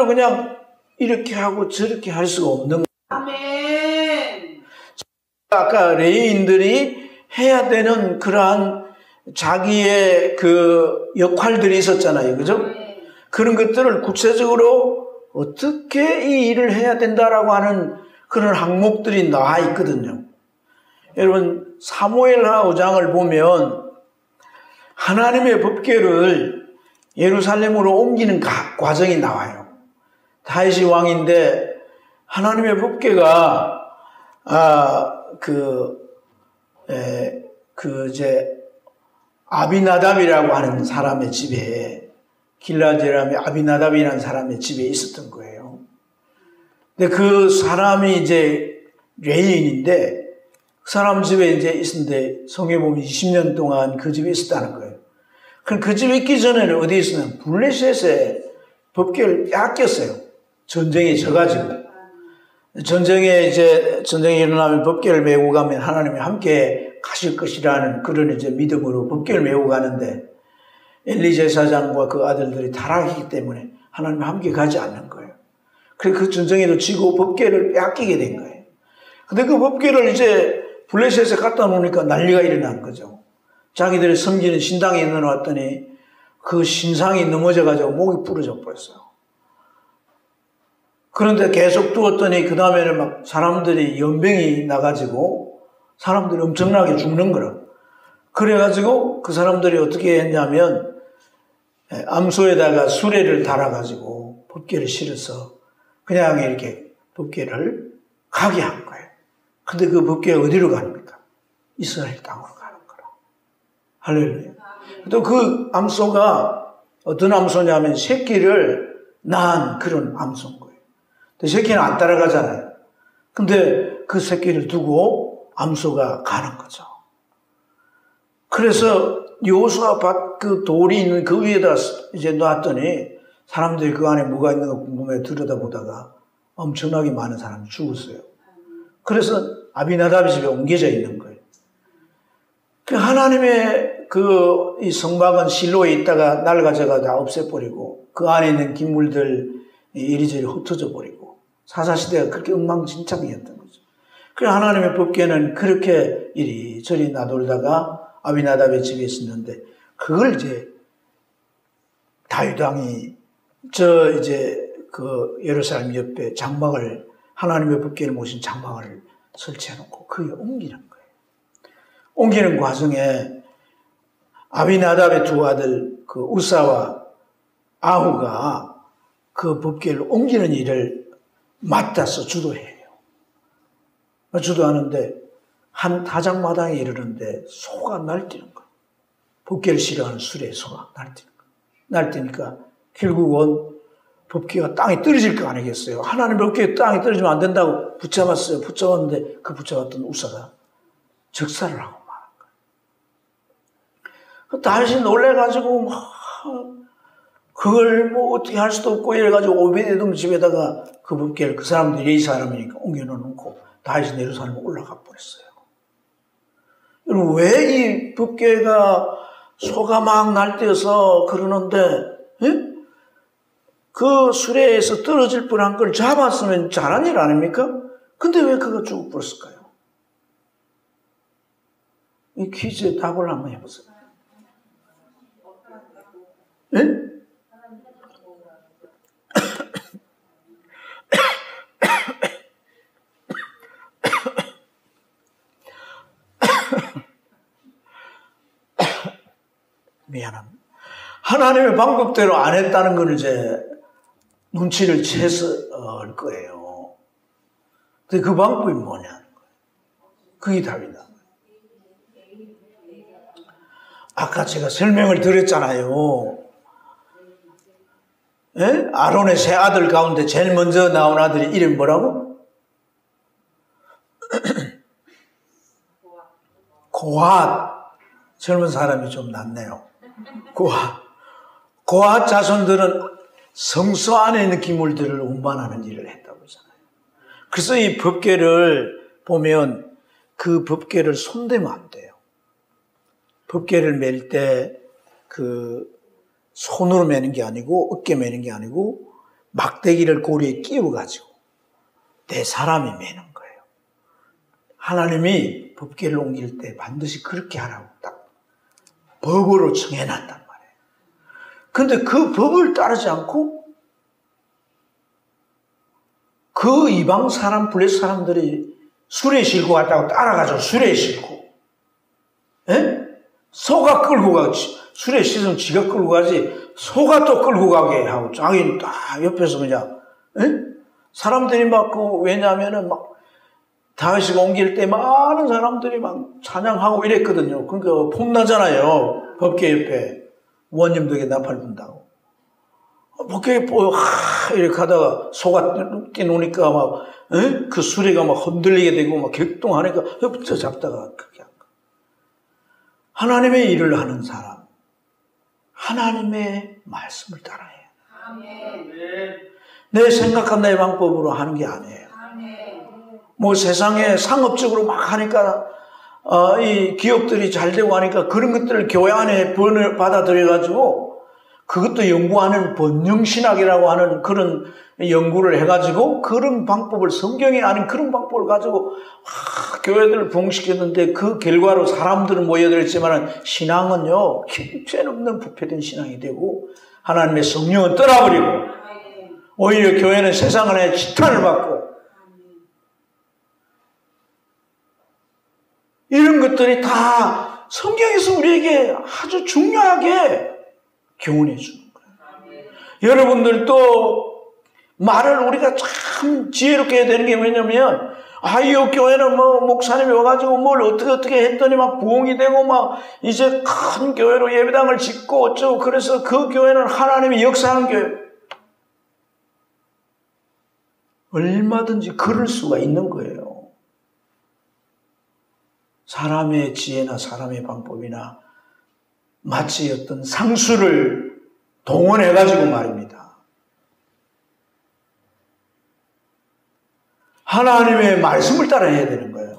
그냥 이렇게 하고 저렇게 할 수가 없는 거예요. 아멘. 아까 레위인들이 해야 되는 그러한 자기의 그 역할들이 있었잖아요. 그죠? 그런 것들을 구체적으로 어떻게 이 일을 해야 된다라고 하는 그런 항목들이 나와 있거든요. 여러분, 사무엘하 5장을 보면 하나님의 법궤를 예루살렘으로 옮기는 과정이 나와요. 다윗이 왕인데 하나님의 법궤가 아비나답이라고 하는 사람의 집에, 길라제람의 아비나답이라는 사람의 집에 있었던 거예요. 근데 그 사람이 이제 레위인인데 그 사람 집에 이제 있었는데 성경에 보면 20년 동안 그 집에 있었다는 거예요. 그럼 그 집에 있기 전에는 어디에 있었냐면 블레셋에 법궤를 뺏겼어요. 전쟁에 져가지고. 전쟁이 일어나면 법궤를 메고 가면 하나님이 함께 가실 것이라는 그런 이제 믿음으로 법궤를 메고 가는데 엘리 제사장과 그 아들들이 타락했기 때문에 하나님이 함께 가지 않는 거예요. 그래서 그 전쟁에도 지고 법궤를 뺏기게 된 거예요. 근데 그 법궤를 이제 블레셋에 갖다 놓으니까 난리가 일어난 거죠. 자기들이 섬기는 신당에 넣어놨더니 그 신상이 넘어져가지고 목이 부러져 버렸어요. 그런데 계속 두었더니 그 다음에는 막 사람들이 연병이 나가지고 사람들이 엄청나게 죽는 거라. 그래가지고 그 사람들이 어떻게 했냐면 암소에다가 수레를 달아가지고 법궤를 실어서 그냥 이렇게 법궤를 가게 한 거예요. 근데 그 법궤가 어디로 갑니까? 이스라엘 땅으로 가는 거라. 할렐루야. 또 그 암소가 어떤 암소냐면 새끼를 낳은 그런 암소인 거예요. 근데 새끼는 안 따라가잖아요. 근데 그 새끼를 두고 암소가 가는 거죠. 그래서 여호수아밧 그 돌이 있는 그 위에다 이제 놨더니 사람들이 그 안에 뭐가 있는 거 궁금해 들여다보다가 엄청나게 많은 사람이 죽었어요. 그래서 아비나답의 집에 옮겨져 있는 거예요. 그 하나님의 이 성막은 실로에 있다가 낡아져가 다 없애버리고 그 안에 있는 기물들 이리저리 흩어져 버리고 사사시대가 그렇게 엉망진창이었던 거죠. 그래서 하나님의 법궤는 그렇게 이리저리 나돌다가 아비나답의 집에 있었는데 그걸 이제 다윗 왕이 그 예루살렘 옆에 장막을 하나님의 법궤를 모신 장막을 설치해놓고 그에 옮기는 거예요. 옮기는 과정에 아비나답의 두 아들 그 우사와 아후가 그 법궤를 옮기는 일을 맡아서 주도해요. 주도하는데 한 타작마당에 이르는데 소가 날뛰는 거예요. 법궤를 실어가는 수레에 소가 날뛰는 거예요. 날뛰니까 결국은 법궤가 땅에 떨어질 거 아니겠어요. 하나님 법궤가 땅에 떨어지면 안 된다고 붙잡았어요. 붙잡았는데 그 붙잡았던 우사가 적살을 하고 말한 거예요. 다윗이 놀래가지고 막 그걸 뭐 어떻게 할 수도 없고 이래가지고 오베데돔 집에다가 그 법궤를 그 사람들이 이 사람이니까 옮겨놓고 다윗이 예루살렘에 올라가 버렸어요. 여러분 왜 이 법궤가 소가 막 날뛰어서 그러는데 그 수레에서 떨어질 뻔한 걸 잡았으면 잘한 일 아닙니까? 근데 왜 그가 죽어버렸을까요? 이 퀴즈에 답을 한번 해보세요. 예? 미안합니다. 하나님의 방법대로 안 했다는 걸 이제 눈치를 채서 거예요. 근데 그 방법이 뭐냐는 거예요. 그게 답이다. 아까 제가 설명을 드렸잖아요. 예? 아론의 세 아들 가운데 제일 먼저 나온 아들이 이름이 뭐라고? 고핫. 젊은 사람이 좀 낫네요. 고핫 자손들은 성소 안에 있는 기물들을 운반하는 일을 했다고 하잖아요. 그래서 이 법궤를 보면 그 법궤를 손대면 안 돼요. 법궤를 맬 때 그 손으로 매는 게 아니고 어깨 매는 게 아니고 막대기를 고리에 끼워가지고 내 사람이 매는 거예요. 하나님이 법궤를 옮길 때 반드시 그렇게 하라고 딱 법으로 정해놨단 말이에요. 그런데 그 법을 따르지 않고 그 이방 사람, 블레셋 사람들이 수레 싣고 갔다고 따라가죠. 수레 싣고. 예? 소가 끌고 가지. 수레 싣으면 지가 끌고 가지. 소가 또 끌고 가게 하고 자기는 딱 옆에서 그냥. 예? 사람들이 막 왜냐하면은 막 다윗이 옮길 때 많은 사람들이 막 찬양하고 이랬거든요. 그러니까 폼나잖아요. 법궤 옆에 원님들에게 나팔 분다고. 법궤 이렇게 하다가 소가 뛰노니까 막 그 수레가 막 흔들리게 되고 막 격동하니까 옆에서 잡다가 그렇게 한 거. 하나님의 일을 하는 사람, 하나님의 말씀을 따라해요. 아멘. 내 생각한 내 방법으로 하는 게 아니에요. 뭐 세상에 상업적으로 막 하니까 이 기업들이 잘 되고 하니까 그런 것들을 교회 안에 받아들여가지고 그것도 연구하는 번영신학이라고 하는 그런 연구를 해가지고 그런 방법을 성경에 아닌 그런 방법을 가지고 교회들을 부흥시켰는데 그 결과로 사람들은 모여들었지만 신앙은요 형편없는 부패된 신앙이 되고 하나님의 성령은 떠나버리고 오히려 교회는 세상 안에 지탄을 받고 이런 것들이 다 성경에서 우리에게 아주 중요하게 교훈해 주는 거예요. 여러분들도 말을 우리가 참 지혜롭게 해야 되는 게 뭐냐면 이 교회는 뭐 목사님이 와가지고 뭘 어떻게 했더니 막 부흥이 되고 막 이제 큰 교회로 예배당을 짓고 어쩌고 그래서 그 교회는 하나님이 역사하는 교회. 얼마든지 그럴 수가 있는 거예요. 사람의 지혜나 사람의 방법이나 마치 어떤 상수를 동원해가지고 말입니다. 하나님의 말씀을 따라해야 되는 거예요.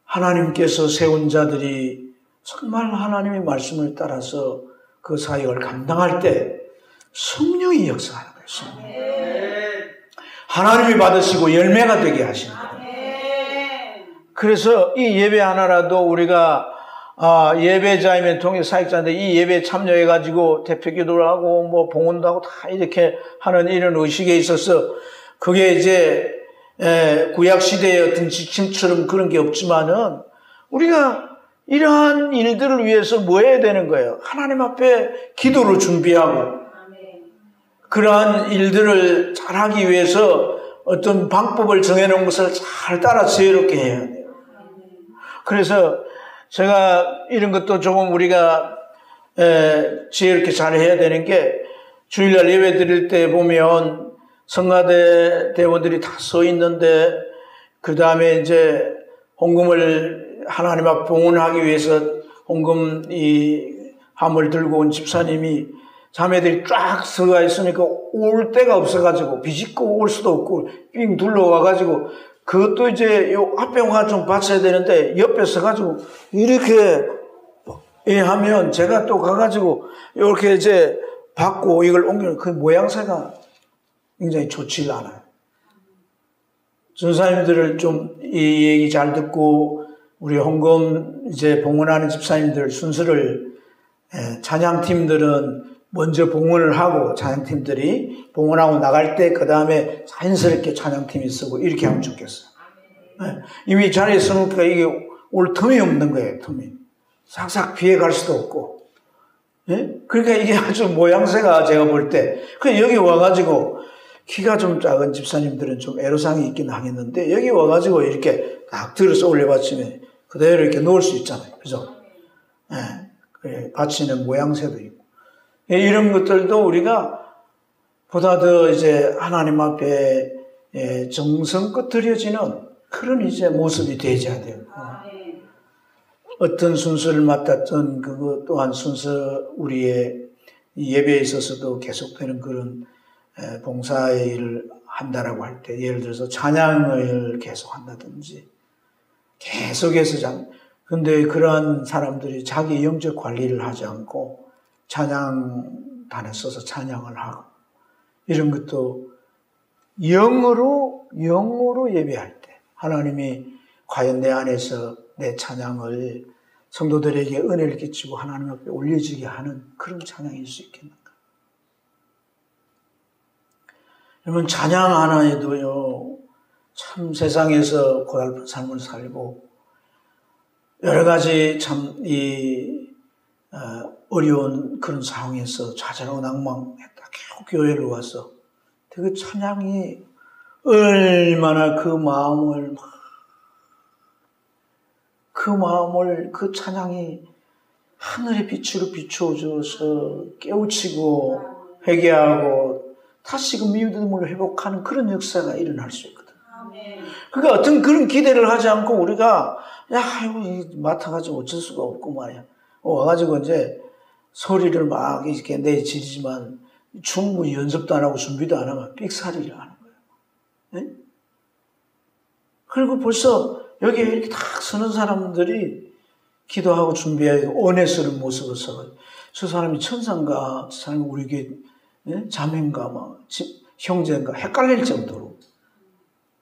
하나님께서 세운 자들이 정말 하나님의 말씀을 따라서 그 사역을 감당할 때 성령이 역사하는 거예요. 성령. 하나님이 받으시고 열매가 되게 하시는 거예요. 그래서 이 예배 하나라도 우리가 예배자이면 통일 사역자인데 이 예배에 참여해가지고 대표 기도를 하고 뭐 봉헌도 하고 다 이렇게 하는 이런 의식에 있어서 그게 이제 구약시대의 어떤 지침처럼 그런 게 없지만은 우리가 이러한 일들을 위해서 뭐 해야 되는 거예요? 하나님 앞에 기도를 준비하고 그러한 일들을 잘하기 위해서 어떤 방법을 정해놓은 것을 잘 따라 지혜롭게 해야 돼요. 그래서 제가 이런 것도 조금 우리가 지혜롭게 잘 해야 되는 게 주일날 예배 드릴 때 보면 성가대 대원들이 다 서 있는데 그 다음에 이제 헌금을 하나님 앞 봉헌하기 위해서 헌금 이 함을 들고 온 집사님이 자매들이 쫙 서가 있으니까 올 데가 없어가지고 비집고 올 수도 없고 삥 둘러와가지고 그것도 이제 요 앞에 와 좀 받쳐야 되는데 옆에 서가지고 이렇게 하면 제가 또 가가지고 이렇게 이제 받고 이걸 옮기는 그 모양새가 굉장히 좋지가 않아요. 전사님들을 좀 이 얘기 잘 듣고 우리 헌금 이제 봉헌하는 집사님들 순서를 찬양팀들은 먼저 봉헌을 하고 찬양팀들이 봉헌하고 나갈 때 그 다음에 자연스럽게 찬양팀이 쓰고 이렇게 하면 좋겠어요. 이미 자리에 서니까 이게 올 틈이 없는 거예요. 틈이. 싹싹 피해갈 수도 없고. 그러니까 이게 아주 모양새가 제가 볼 때 여기 와가지고 키가 좀 작은 집사님들은 좀 애로사항이 있긴 하겠는데 여기 와가지고 이렇게 딱 들어서 올려받치면 그대로 이렇게 놓을 수 있잖아요. 그죠? 받치는 모양새도 있고. 이런 것들도 우리가 보다 더 이제 하나님 앞에 정성껏 드려지는 그런 이제 모습이 되어야 돼요. 어떤 순서를 맡았던 그것 또한 순서 우리의 예배에 있어서도 계속되는 그런 봉사의 일을 한다라고 할 때, 예를 들어서 찬양을 계속 한다든지, 계속해서 근데 그러한 사람들이 자기 영적 관리를 하지 않고 찬양단에 서서 찬양을 하고, 이런 것도 영으로 예배할 때, 하나님이 과연 내 안에서 내 찬양을 성도들에게 은혜를 끼치고 하나님 앞에 올려지게 하는 그런 찬양일 수 있겠는가? 여러분, 찬양 하나에도요, 참 세상에서 고달픈 삶을 살고, 여러 가지 참, 어려운 그런 상황에서 좌절하고 낭망했다. 겨우 교회를 와서. 그 찬양이 얼마나 그 찬양이 하늘의 빛으로 비추어줘서 깨우치고 회개하고 다시금 믿음을 회복하는 그런 역사가 일어날 수 있거든. 그러니까 어떤 그런 기대를 하지 않고 우리가 이거 맡아가지고 어쩔 수가 없고 말이야. 와가지고 이제 소리를 막 이렇게 내지르지만 충분히 연습도 안 하고 준비도 안 하면 삑사리를 하는 거예요. 네? 그리고 벌써 여기에 이렇게 딱 서는 사람들이 기도하고 준비하고 은혜스러운 모습을 서요. 저 사람이 천사인가, 저 사람이 우리에게 자매인가, 막 형제인가 헷갈릴 정도로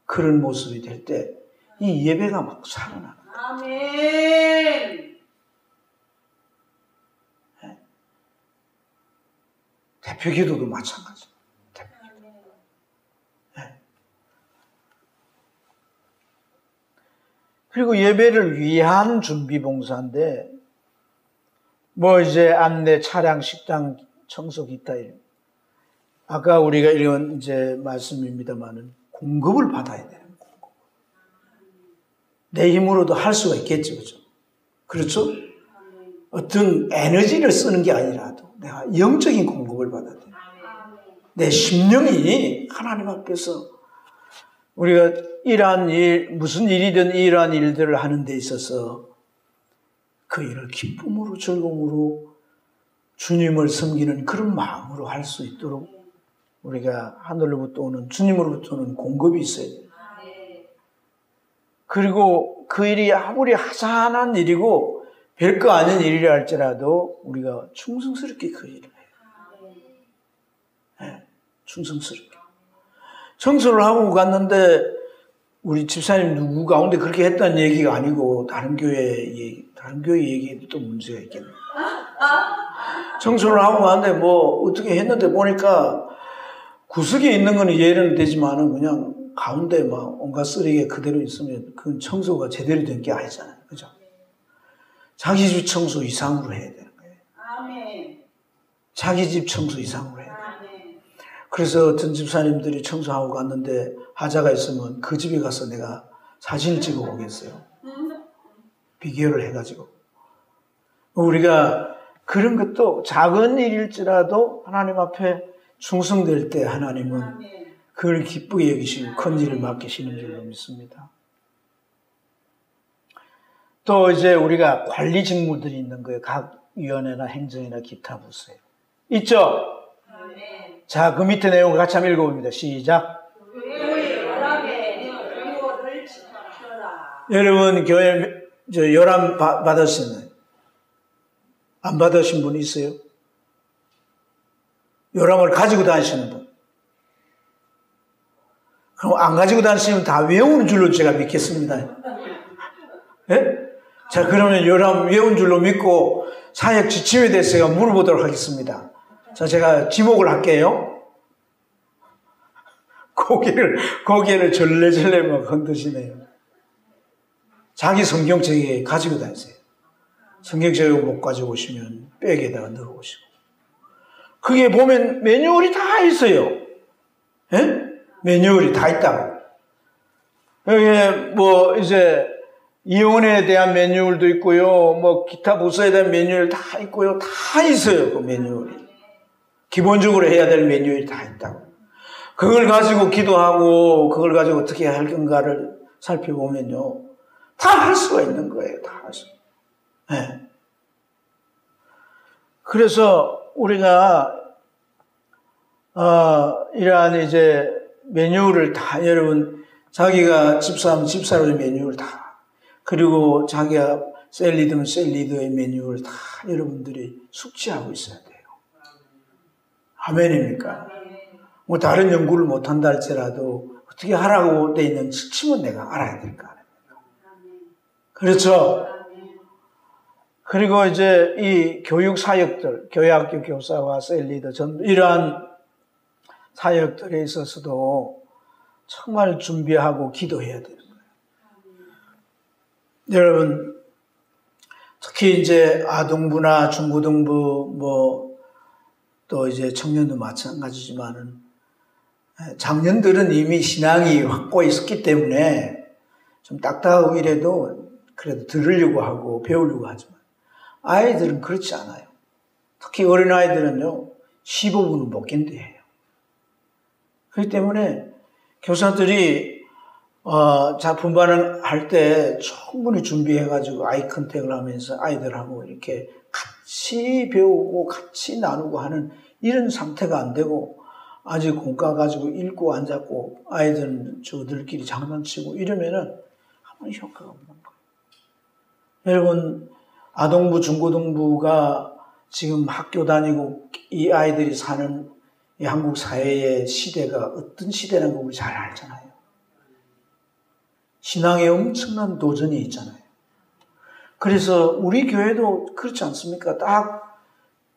그런 모습이 될 때 이 예배가 막 살아나는 거예요. 아멘. 네? 대표 기도도 마찬가지. 네. 그리고 예배를 위한 준비 봉사인데, 이제 안내, 차량, 식당, 청소, 기타. 아까 우리가 이런 이제 말씀입니다만은 공급을 받아야 돼요. 공급. 내 힘으로도 할 수가 있겠죠, 그죠? 그렇죠? 어떤 에너지를 쓰는 게 아니라도 내가 영적인 공급을 받아야 돼요. 내 심령이 하나님 앞에서 우리가 이러한 일, 무슨 일이든 이러한 일들을 하는 데 있어서 그 일을 기쁨으로 즐거움으로 주님을 섬기는 그런 마음으로 할 수 있도록 우리가 하늘로부터 오는 주님으로부터 오는 공급이 있어야 돼요. 그리고 그 일이 아무리 하찮은 일이고 별거 아닌 일이라 할지라도 우리가 충성스럽게 그 일을 해요. 네, 충성스럽게. 청소를 하고 갔는데 우리 집사님 누구 가운데 그렇게 했다는 얘기가 아니고 다른 교회 얘기에도 또 문제가 있겠네. 청소를 하고 갔는데 어떻게 했는데 보니까 구석에 있는 거는 이해는 되지만은 그냥 가운데 막 온갖 쓰레기가 그대로 있으면 그건 청소가 제대로 된 게 아니잖아요. 그죠? 자기 집 청소 이상으로 해야 되는 거예요. 아멘. 자기 집 청소 이상으로 해야 돼요. 그래서 어떤 집사님들이 청소하고 갔는데 하자가 있으면 그 집에 가서 내가 사진을 찍어 오겠어요. 비교를 해가지고. 우리가 그런 것도 작은 일일지라도 하나님 앞에 충성될 때 하나님은 그걸 기쁘게 여기시고 큰 일을 맡기시는 줄로 믿습니다. 또 이제 우리가 관리 직무들이 있는 거예요. 각 위원회나 행정이나 기타 부서에. 있죠? 자, 그 밑에 내용을 같이 한번 읽어봅니다. 시작. 여러분 교회 요람 받으시나요? 안 받으신 분 있어요? 요람을 가지고 다니시는 분? 그럼 안 가지고 다니시면 다 외우는 줄로 제가 믿겠습니다. 예? 자, 그러면 요람 외운 줄로 믿고 사역 지침에 대해서 제가 물어보도록 하겠습니다. 자, 제가 지목을 할게요. 고개를 절레절레 막 흔드시네요. 자기 성경책에 가지고 다니세요. 성경책을 못 가지고 오시면 백에다가 넣어오시고. 그게 보면 매뉴얼이 다 있어요. 예? 매뉴얼이 다 있다고. 여기 이제 이혼에 대한 매뉴얼도 있고요. 기타 부서에 대한 매뉴얼 다 있고요. 다 있어요. 그 매뉴얼이. 기본적으로 해야 될 매뉴얼이 다 있다고. 그걸 가지고 기도하고 그걸 가지고 어떻게 할 건가를 살펴보면요. 다 할 수가 있는 거예요. 다 할 수. 네. 그래서 우리가 이러한 이제 메뉴를 다 여러분 자기가 집사하면 집사로의 메뉴를 다 그리고 자기가 샐리드면 샐리드의 메뉴를 다 여러분들이 숙지하고 있어야 돼요. 아멘입니까? 뭐 다른 연구를 못한다 할지라도 어떻게 하라고 돼 있는 지침은 내가 알아야 될 거 아닙니까? 그렇죠? 그리고 이제 이 교육 사역들, 교회학교 교사와 셀리더 전 이러한 사역들에 있어서도 정말 준비하고 기도해야 되는 거예요. 여러분, 특히 이제 아동부나 중고등부 뭐 또 이제 청년도 마찬가지지만은 장년들은 이미 신앙이 확고해 있었기 때문에 좀 딱딱하고 이래도 그래도 들으려고 하고 배우려고 하지만 아이들은 그렇지 않아요. 특히 어린아이들은요 15분은 못 견뎌해요. 그렇기 때문에 교사들이 분반을 할 때 충분히 준비해가지고 아이 컨택을 하면서 아이들하고 이렇게 같이 배우고 같이 나누고 하는 이런 상태가 안 되고 아직 공과 가지고 읽고 앉았고 아이들은 저들끼리 장난치고 이러면은 아무 효과가 없는 거예요. 여러분 아동부 중고등부가 지금 학교 다니고 이 아이들이 사는 이 한국 사회의 시대가 어떤 시대라는 걸 우리 잘 알잖아요. 신앙에 엄청난 도전이 있잖아요. 그래서 우리 교회도 그렇지 않습니까? 딱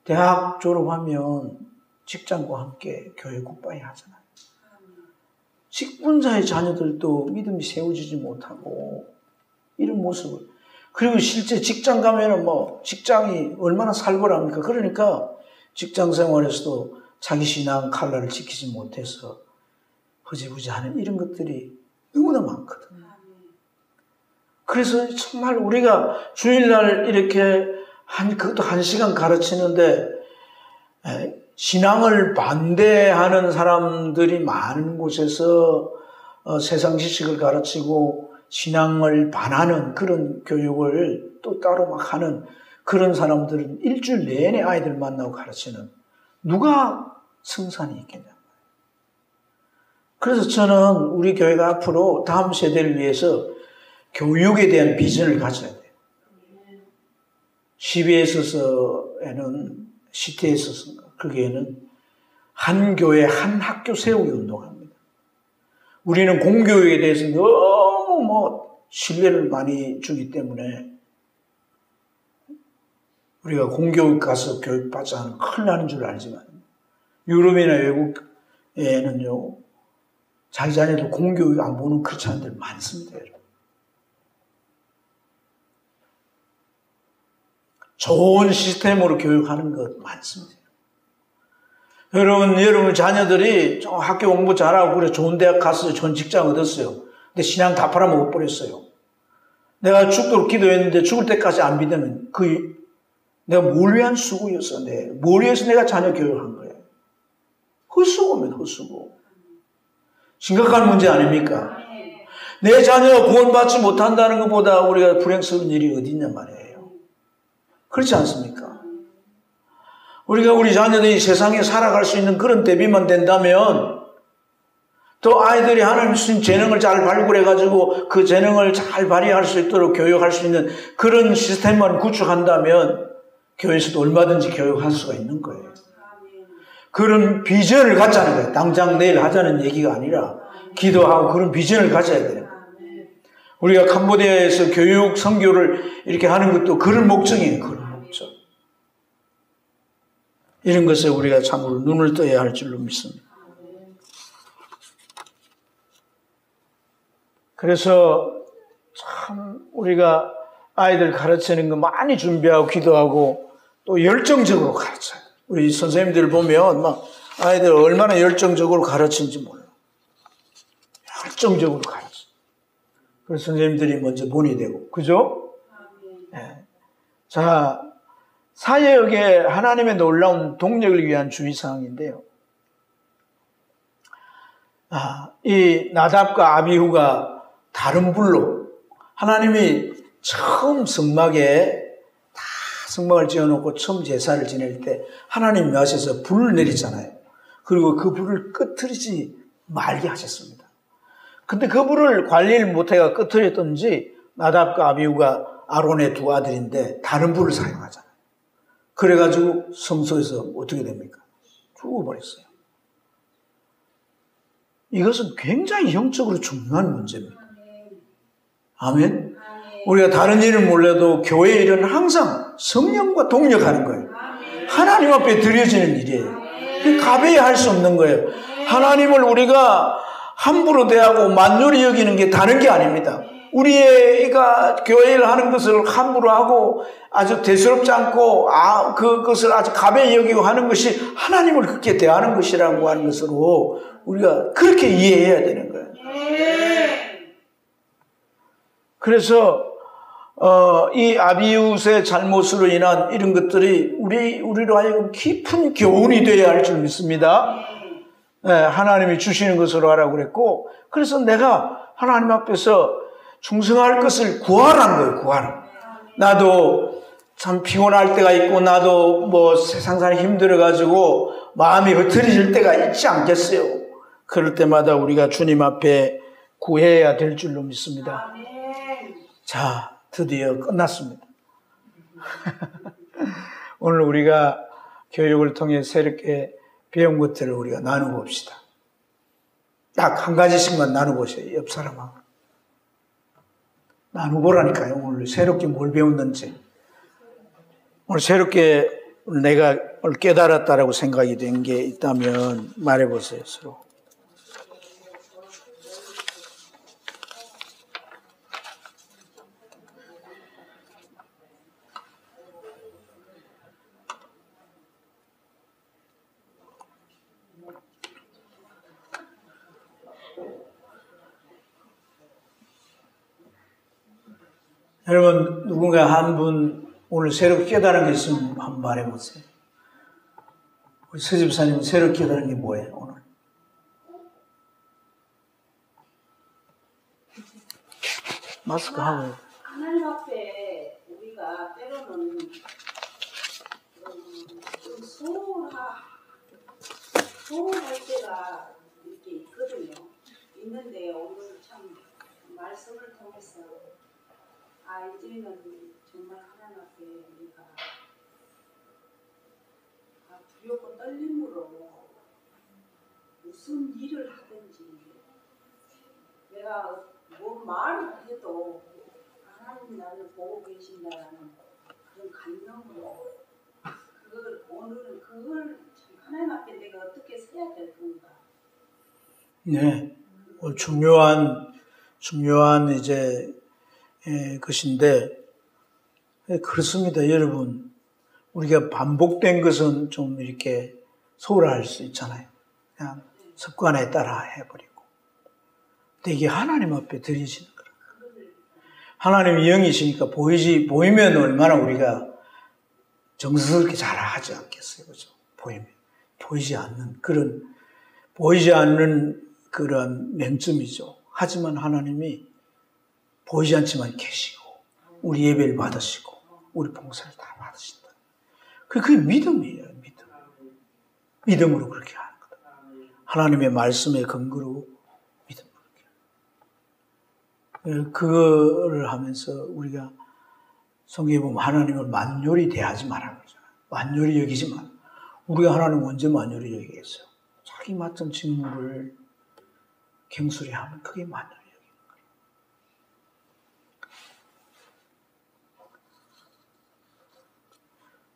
대학 졸업하면 직장과 함께 교회 굿바이 하잖아요. 직분자의 자녀들도 믿음이 세워지지 못하고 이런 모습을 그리고 실제 직장 가면은 뭐 직장이 얼마나 살벌합니까? 그러니까 직장 생활에서도 자기 신앙 칼날을 지키지 못해서 허지부지하는 이런 것들이 너무나 많거든요. 그래서 정말 우리가 주일날 이렇게 그것도 1시간 가르치는데 신앙을 반대하는 사람들이 많은 곳에서 세상 지식을 가르치고 신앙을 반하는 그런 교육을 또 따로 막 하는 그런 사람들은 일주일 내내 아이들 만나고 가르치는 누가 승산이 있겠냐. 그래서 저는 우리 교회가 앞으로 다음 세대를 위해서 교육에 대한 비전을 가져야 돼요. 시비에 있어서에는 시대에 있어서 거기에는 한 교회 한 학교 세우기 운동합니다. 우리는 공교육에 대해서 너무 신뢰를 많이 주기 때문에 우리가 공교육 가서 교육받지 않으면 큰일 나는 줄 알지만 유럽이나 외국에는요 자기 자녀들 공교육 안 보는 그렇지 않은 데들 많습니다. 여러분. 좋은 시스템으로 교육하는 것 많습니다. 여러분 자녀들이 학교 공부 잘하고 그래 좋은 대학 갔어요. 좋은 직장 얻었어요. 근데 신앙 다 팔아먹어 버렸어요. 내가 죽도록 기도했는데 죽을 때까지 안 믿으면 내가 뭘 위한 수고였어. 뭘 위해서 내가 자녀 교육한 거예요. 헛수고면 헛수고. 심각한 문제 아닙니까? 내 자녀가 구원받지 못한다는 것보다 우리가 불행스러운 일이 어디 있냔 말이에요. 그렇지 않습니까? 우리가 우리 자녀들이 세상에 살아갈 수 있는 그런 대비만 된다면 또 아이들이 하나님 주신 재능을 잘 발굴해가지고 그 재능을 잘 발휘할 수 있도록 교육할 수 있는 그런 시스템만 구축한다면 교회에서도 얼마든지 교육할 수가 있는 거예요. 그런 비전을 갖자는 거예요. 당장 내일 하자는 얘기가 아니라 기도하고 그런 비전을 가져야 돼요. 우리가 캄보디아에서 교육 선교를 이렇게 하는 것도 그런 목적이에요. 그런 목적. 이런 것에 우리가 참으로 눈을 떠야 할 줄로 믿습니다. 그래서 참 우리가 아이들 가르치는 거 많이 준비하고 기도하고 또 열정적으로 가르쳐요. 우리 선생님들 보면 막 아이들 얼마나 열정적으로 가르치는지 몰라. 열정적으로 가르쳐. 그래서 선생님들이 먼저 본이 되고, 그죠? 네. 자, 사역에 하나님의 놀라운 동력을 위한 주의사항인데요. 이 나답과 아비후가 다른 불로 하나님이 처음 성막에 다 성막을 지어놓고 처음 제사를 지낼 때 하나님 묘하셔서 불을 내리잖아요. 그리고 그 불을 끄트리지 말게 하셨습니다. 근데 그분을 관리를 못해가 끄트렸던지 나답과 아비후가 아론의 두 아들인데 다른 불을 사용하잖아요. 그래가지고 성소에서 어떻게 됩니까? 죽어버렸어요. 이것은 굉장히 영적으로 중요한 문제입니다. 아멘. 우리가 다른 일을 몰라도 교회 일은 항상 성령과 동력하는 거예요. 하나님 앞에 드려지는 일이에요. 가벼이 할 수 없는 거예요. 하나님을 우리가 함부로 대하고 만yor히 여기는 게 다른 게 아닙니다. 우리가 교회를 하는 것을 함부로 하고 아주 대수롭지 않고 그것을 아주 가벼이 여기고 하는 것이 하나님을 그렇게 대하는 것이라고 하는 것으로 우리가 그렇게 이해해야 되는 거예요. 그래서 이 아비웃의 잘못으로 인한 이런 것들이 우리로 하여금 깊은 교훈이 되어야 할 줄 믿습니다. 네, 하나님이 주시는 것으로 하라고 그랬고, 그래서 내가 하나님 앞에서 충성할 것을 구하라는 거예요. 구하라. 나도 참 피곤할 때가 있고, 나도 뭐 세상 살이 힘들어가지고 마음이 흐트러질 때가 있지 않겠어요. 그럴 때마다 우리가 주님 앞에 구해야 될 줄로 믿습니다. 자, 드디어 끝났습니다. 오늘 우리가 교육을 통해 새롭게 배운 것들을 우리가 나눠봅시다. 딱 한 가지씩만 나눠보세요. 옆 사람하고. 나눠보라니까요. 오늘 새롭게 뭘 배웠는지. 오늘 새롭게 내가 오늘 깨달았다라고 생각이 된 게 있다면 말해보세요. 서로. 여러분, 누군가 한 분 오늘 새롭게 깨달은 게 있으면 한번 말해보세요. 우리 서집사님은 새롭게 깨달은 게 뭐예요, 오늘? 마스크 하고. 하나님 앞에 우리가 때로는 좀 소홀할 때가 이렇게 있거든요. 있는데 오늘 참 말씀을 통해서 이제는 정말 하나님 앞에 우리가 두렵고 떨림으로 무슨 일을 하든지 내가 뭔 말을 해도 하나님이 나를 보고 계신다라는 그런 감정으로 오늘은 그걸 참 하나님 앞에 내가 어떻게 서야 될 건가. 네, 중요한 이제 것인데, 그렇습니다. 여러분, 우리가 반복된 것은 좀 이렇게 소홀할 수 있잖아요. 그냥 습관에 따라 해버리고. 근데 이게 하나님 앞에 드려지는 거예요. 하나님이 영이시니까 보이면 얼마나 우리가 정성스럽게 잘하지 않겠어요. 그죠? 보이지 않는 그런 맹점이죠. 하지만 하나님이 보이지 않지만 계시고, 우리 예배를 받으시고, 우리 봉사를 다 받으신다. 그게 믿음이에요, 믿음. 믿음으로 그렇게 하는 거다. 하나님의 말씀의 근거로 믿음으로 그렇게 하는 거다. 그거를 하면서 우리가 성경에 보면 하나님을 만yor히 대하지 말라는 거잖아요. 만yor히 여기지 마. 우리가 하나님 언제 만yor히 여기겠어요? 자기 맡은 직무를 경솔히 하면 그게 만yor히.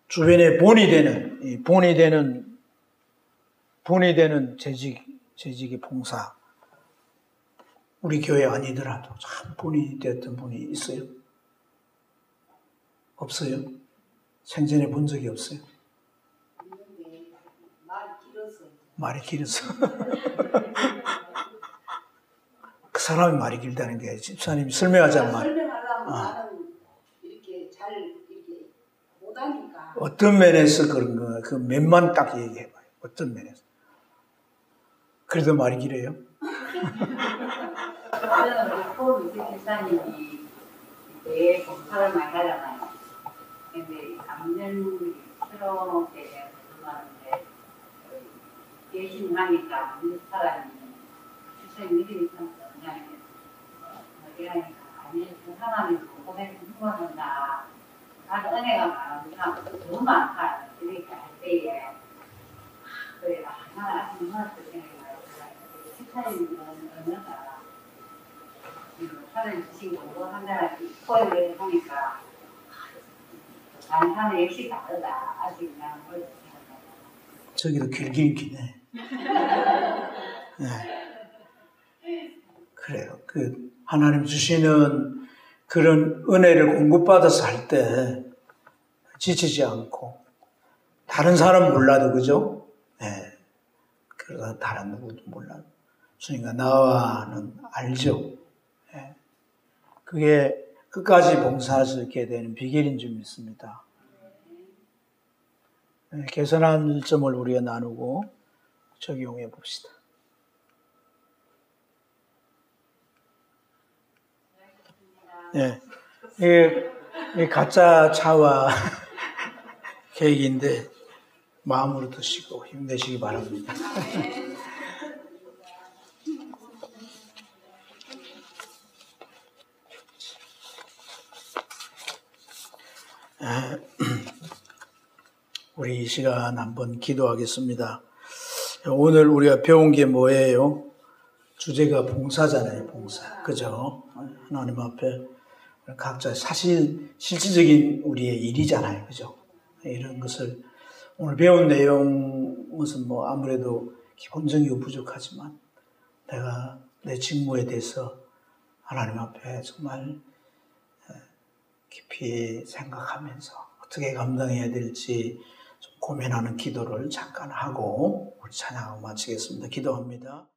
주변에 본이 되는 재직의 봉사. 우리 교회 아니더라도 참 본이 되었던 분이 있어요? 없어요? 생전에 본 적이 없어요? 말이 길어서. 그 사람이 말이 길다는 게 집사님이 설명하자면 설명하려면 나는 이렇게 잘 이렇게 못하니까. 어떤 면에서 그런 거, 그 면만 딱 얘기해봐요. 어떤 면에서. 그래도 말이 길어요? 저는 우리 포 기사님이 내 봉사를 많이 하잖아요. 근데 3년 새롭게 하는데 예신하니까 이 사람이 선생님 믿음이 있었는데 그냥 얘기하니까 아니 그 하나님 고백을 후원한다. 나도 은혜가 많은 사람 너무 많다. 그러니까 할 때에 그래 하나 아직 몰랐을 생각이 나요. 식사님은 얼마나 하나님 주신 거 한다는 토요일에 보니까 다른 사람 역시 다르다. 아직 나는 모르겠어. 저기도 길긴 기네. 네. 그래요. 하나님 주시는 그런 은혜를 공급받아서 할 때 지치지 않고 다른 사람 몰라도 그죠? 네. 그러다 다른 누구도 몰라도 주님과 나와는 알죠. 네. 그게 끝까지 봉사할 수 있게 되는 비결인 줄 믿습니다. 네. 개선한 점을 우리가 나누고 적용해 봅시다. 네. 이게 가짜 차와 케이크인데 마음으로 드시고 힘내시기 바랍니다. 우리 이 시간 한번 기도하겠습니다. 오늘 우리가 배운 게 뭐예요? 주제가 봉사잖아요, 봉사. 그죠? 하나님 앞에 각자 실질적인 우리의 일이잖아요, 그죠? 이런 것을 오늘 배운 내용은 아무래도 기본적이고 부족하지만 내가 내 직무에 대해서 하나님 앞에 정말 깊이 생각하면서 어떻게 감당해야 될지 좀 고민하는 기도를 잠깐 하고 우리 찬양하고 마치겠습니다. 기도합니다.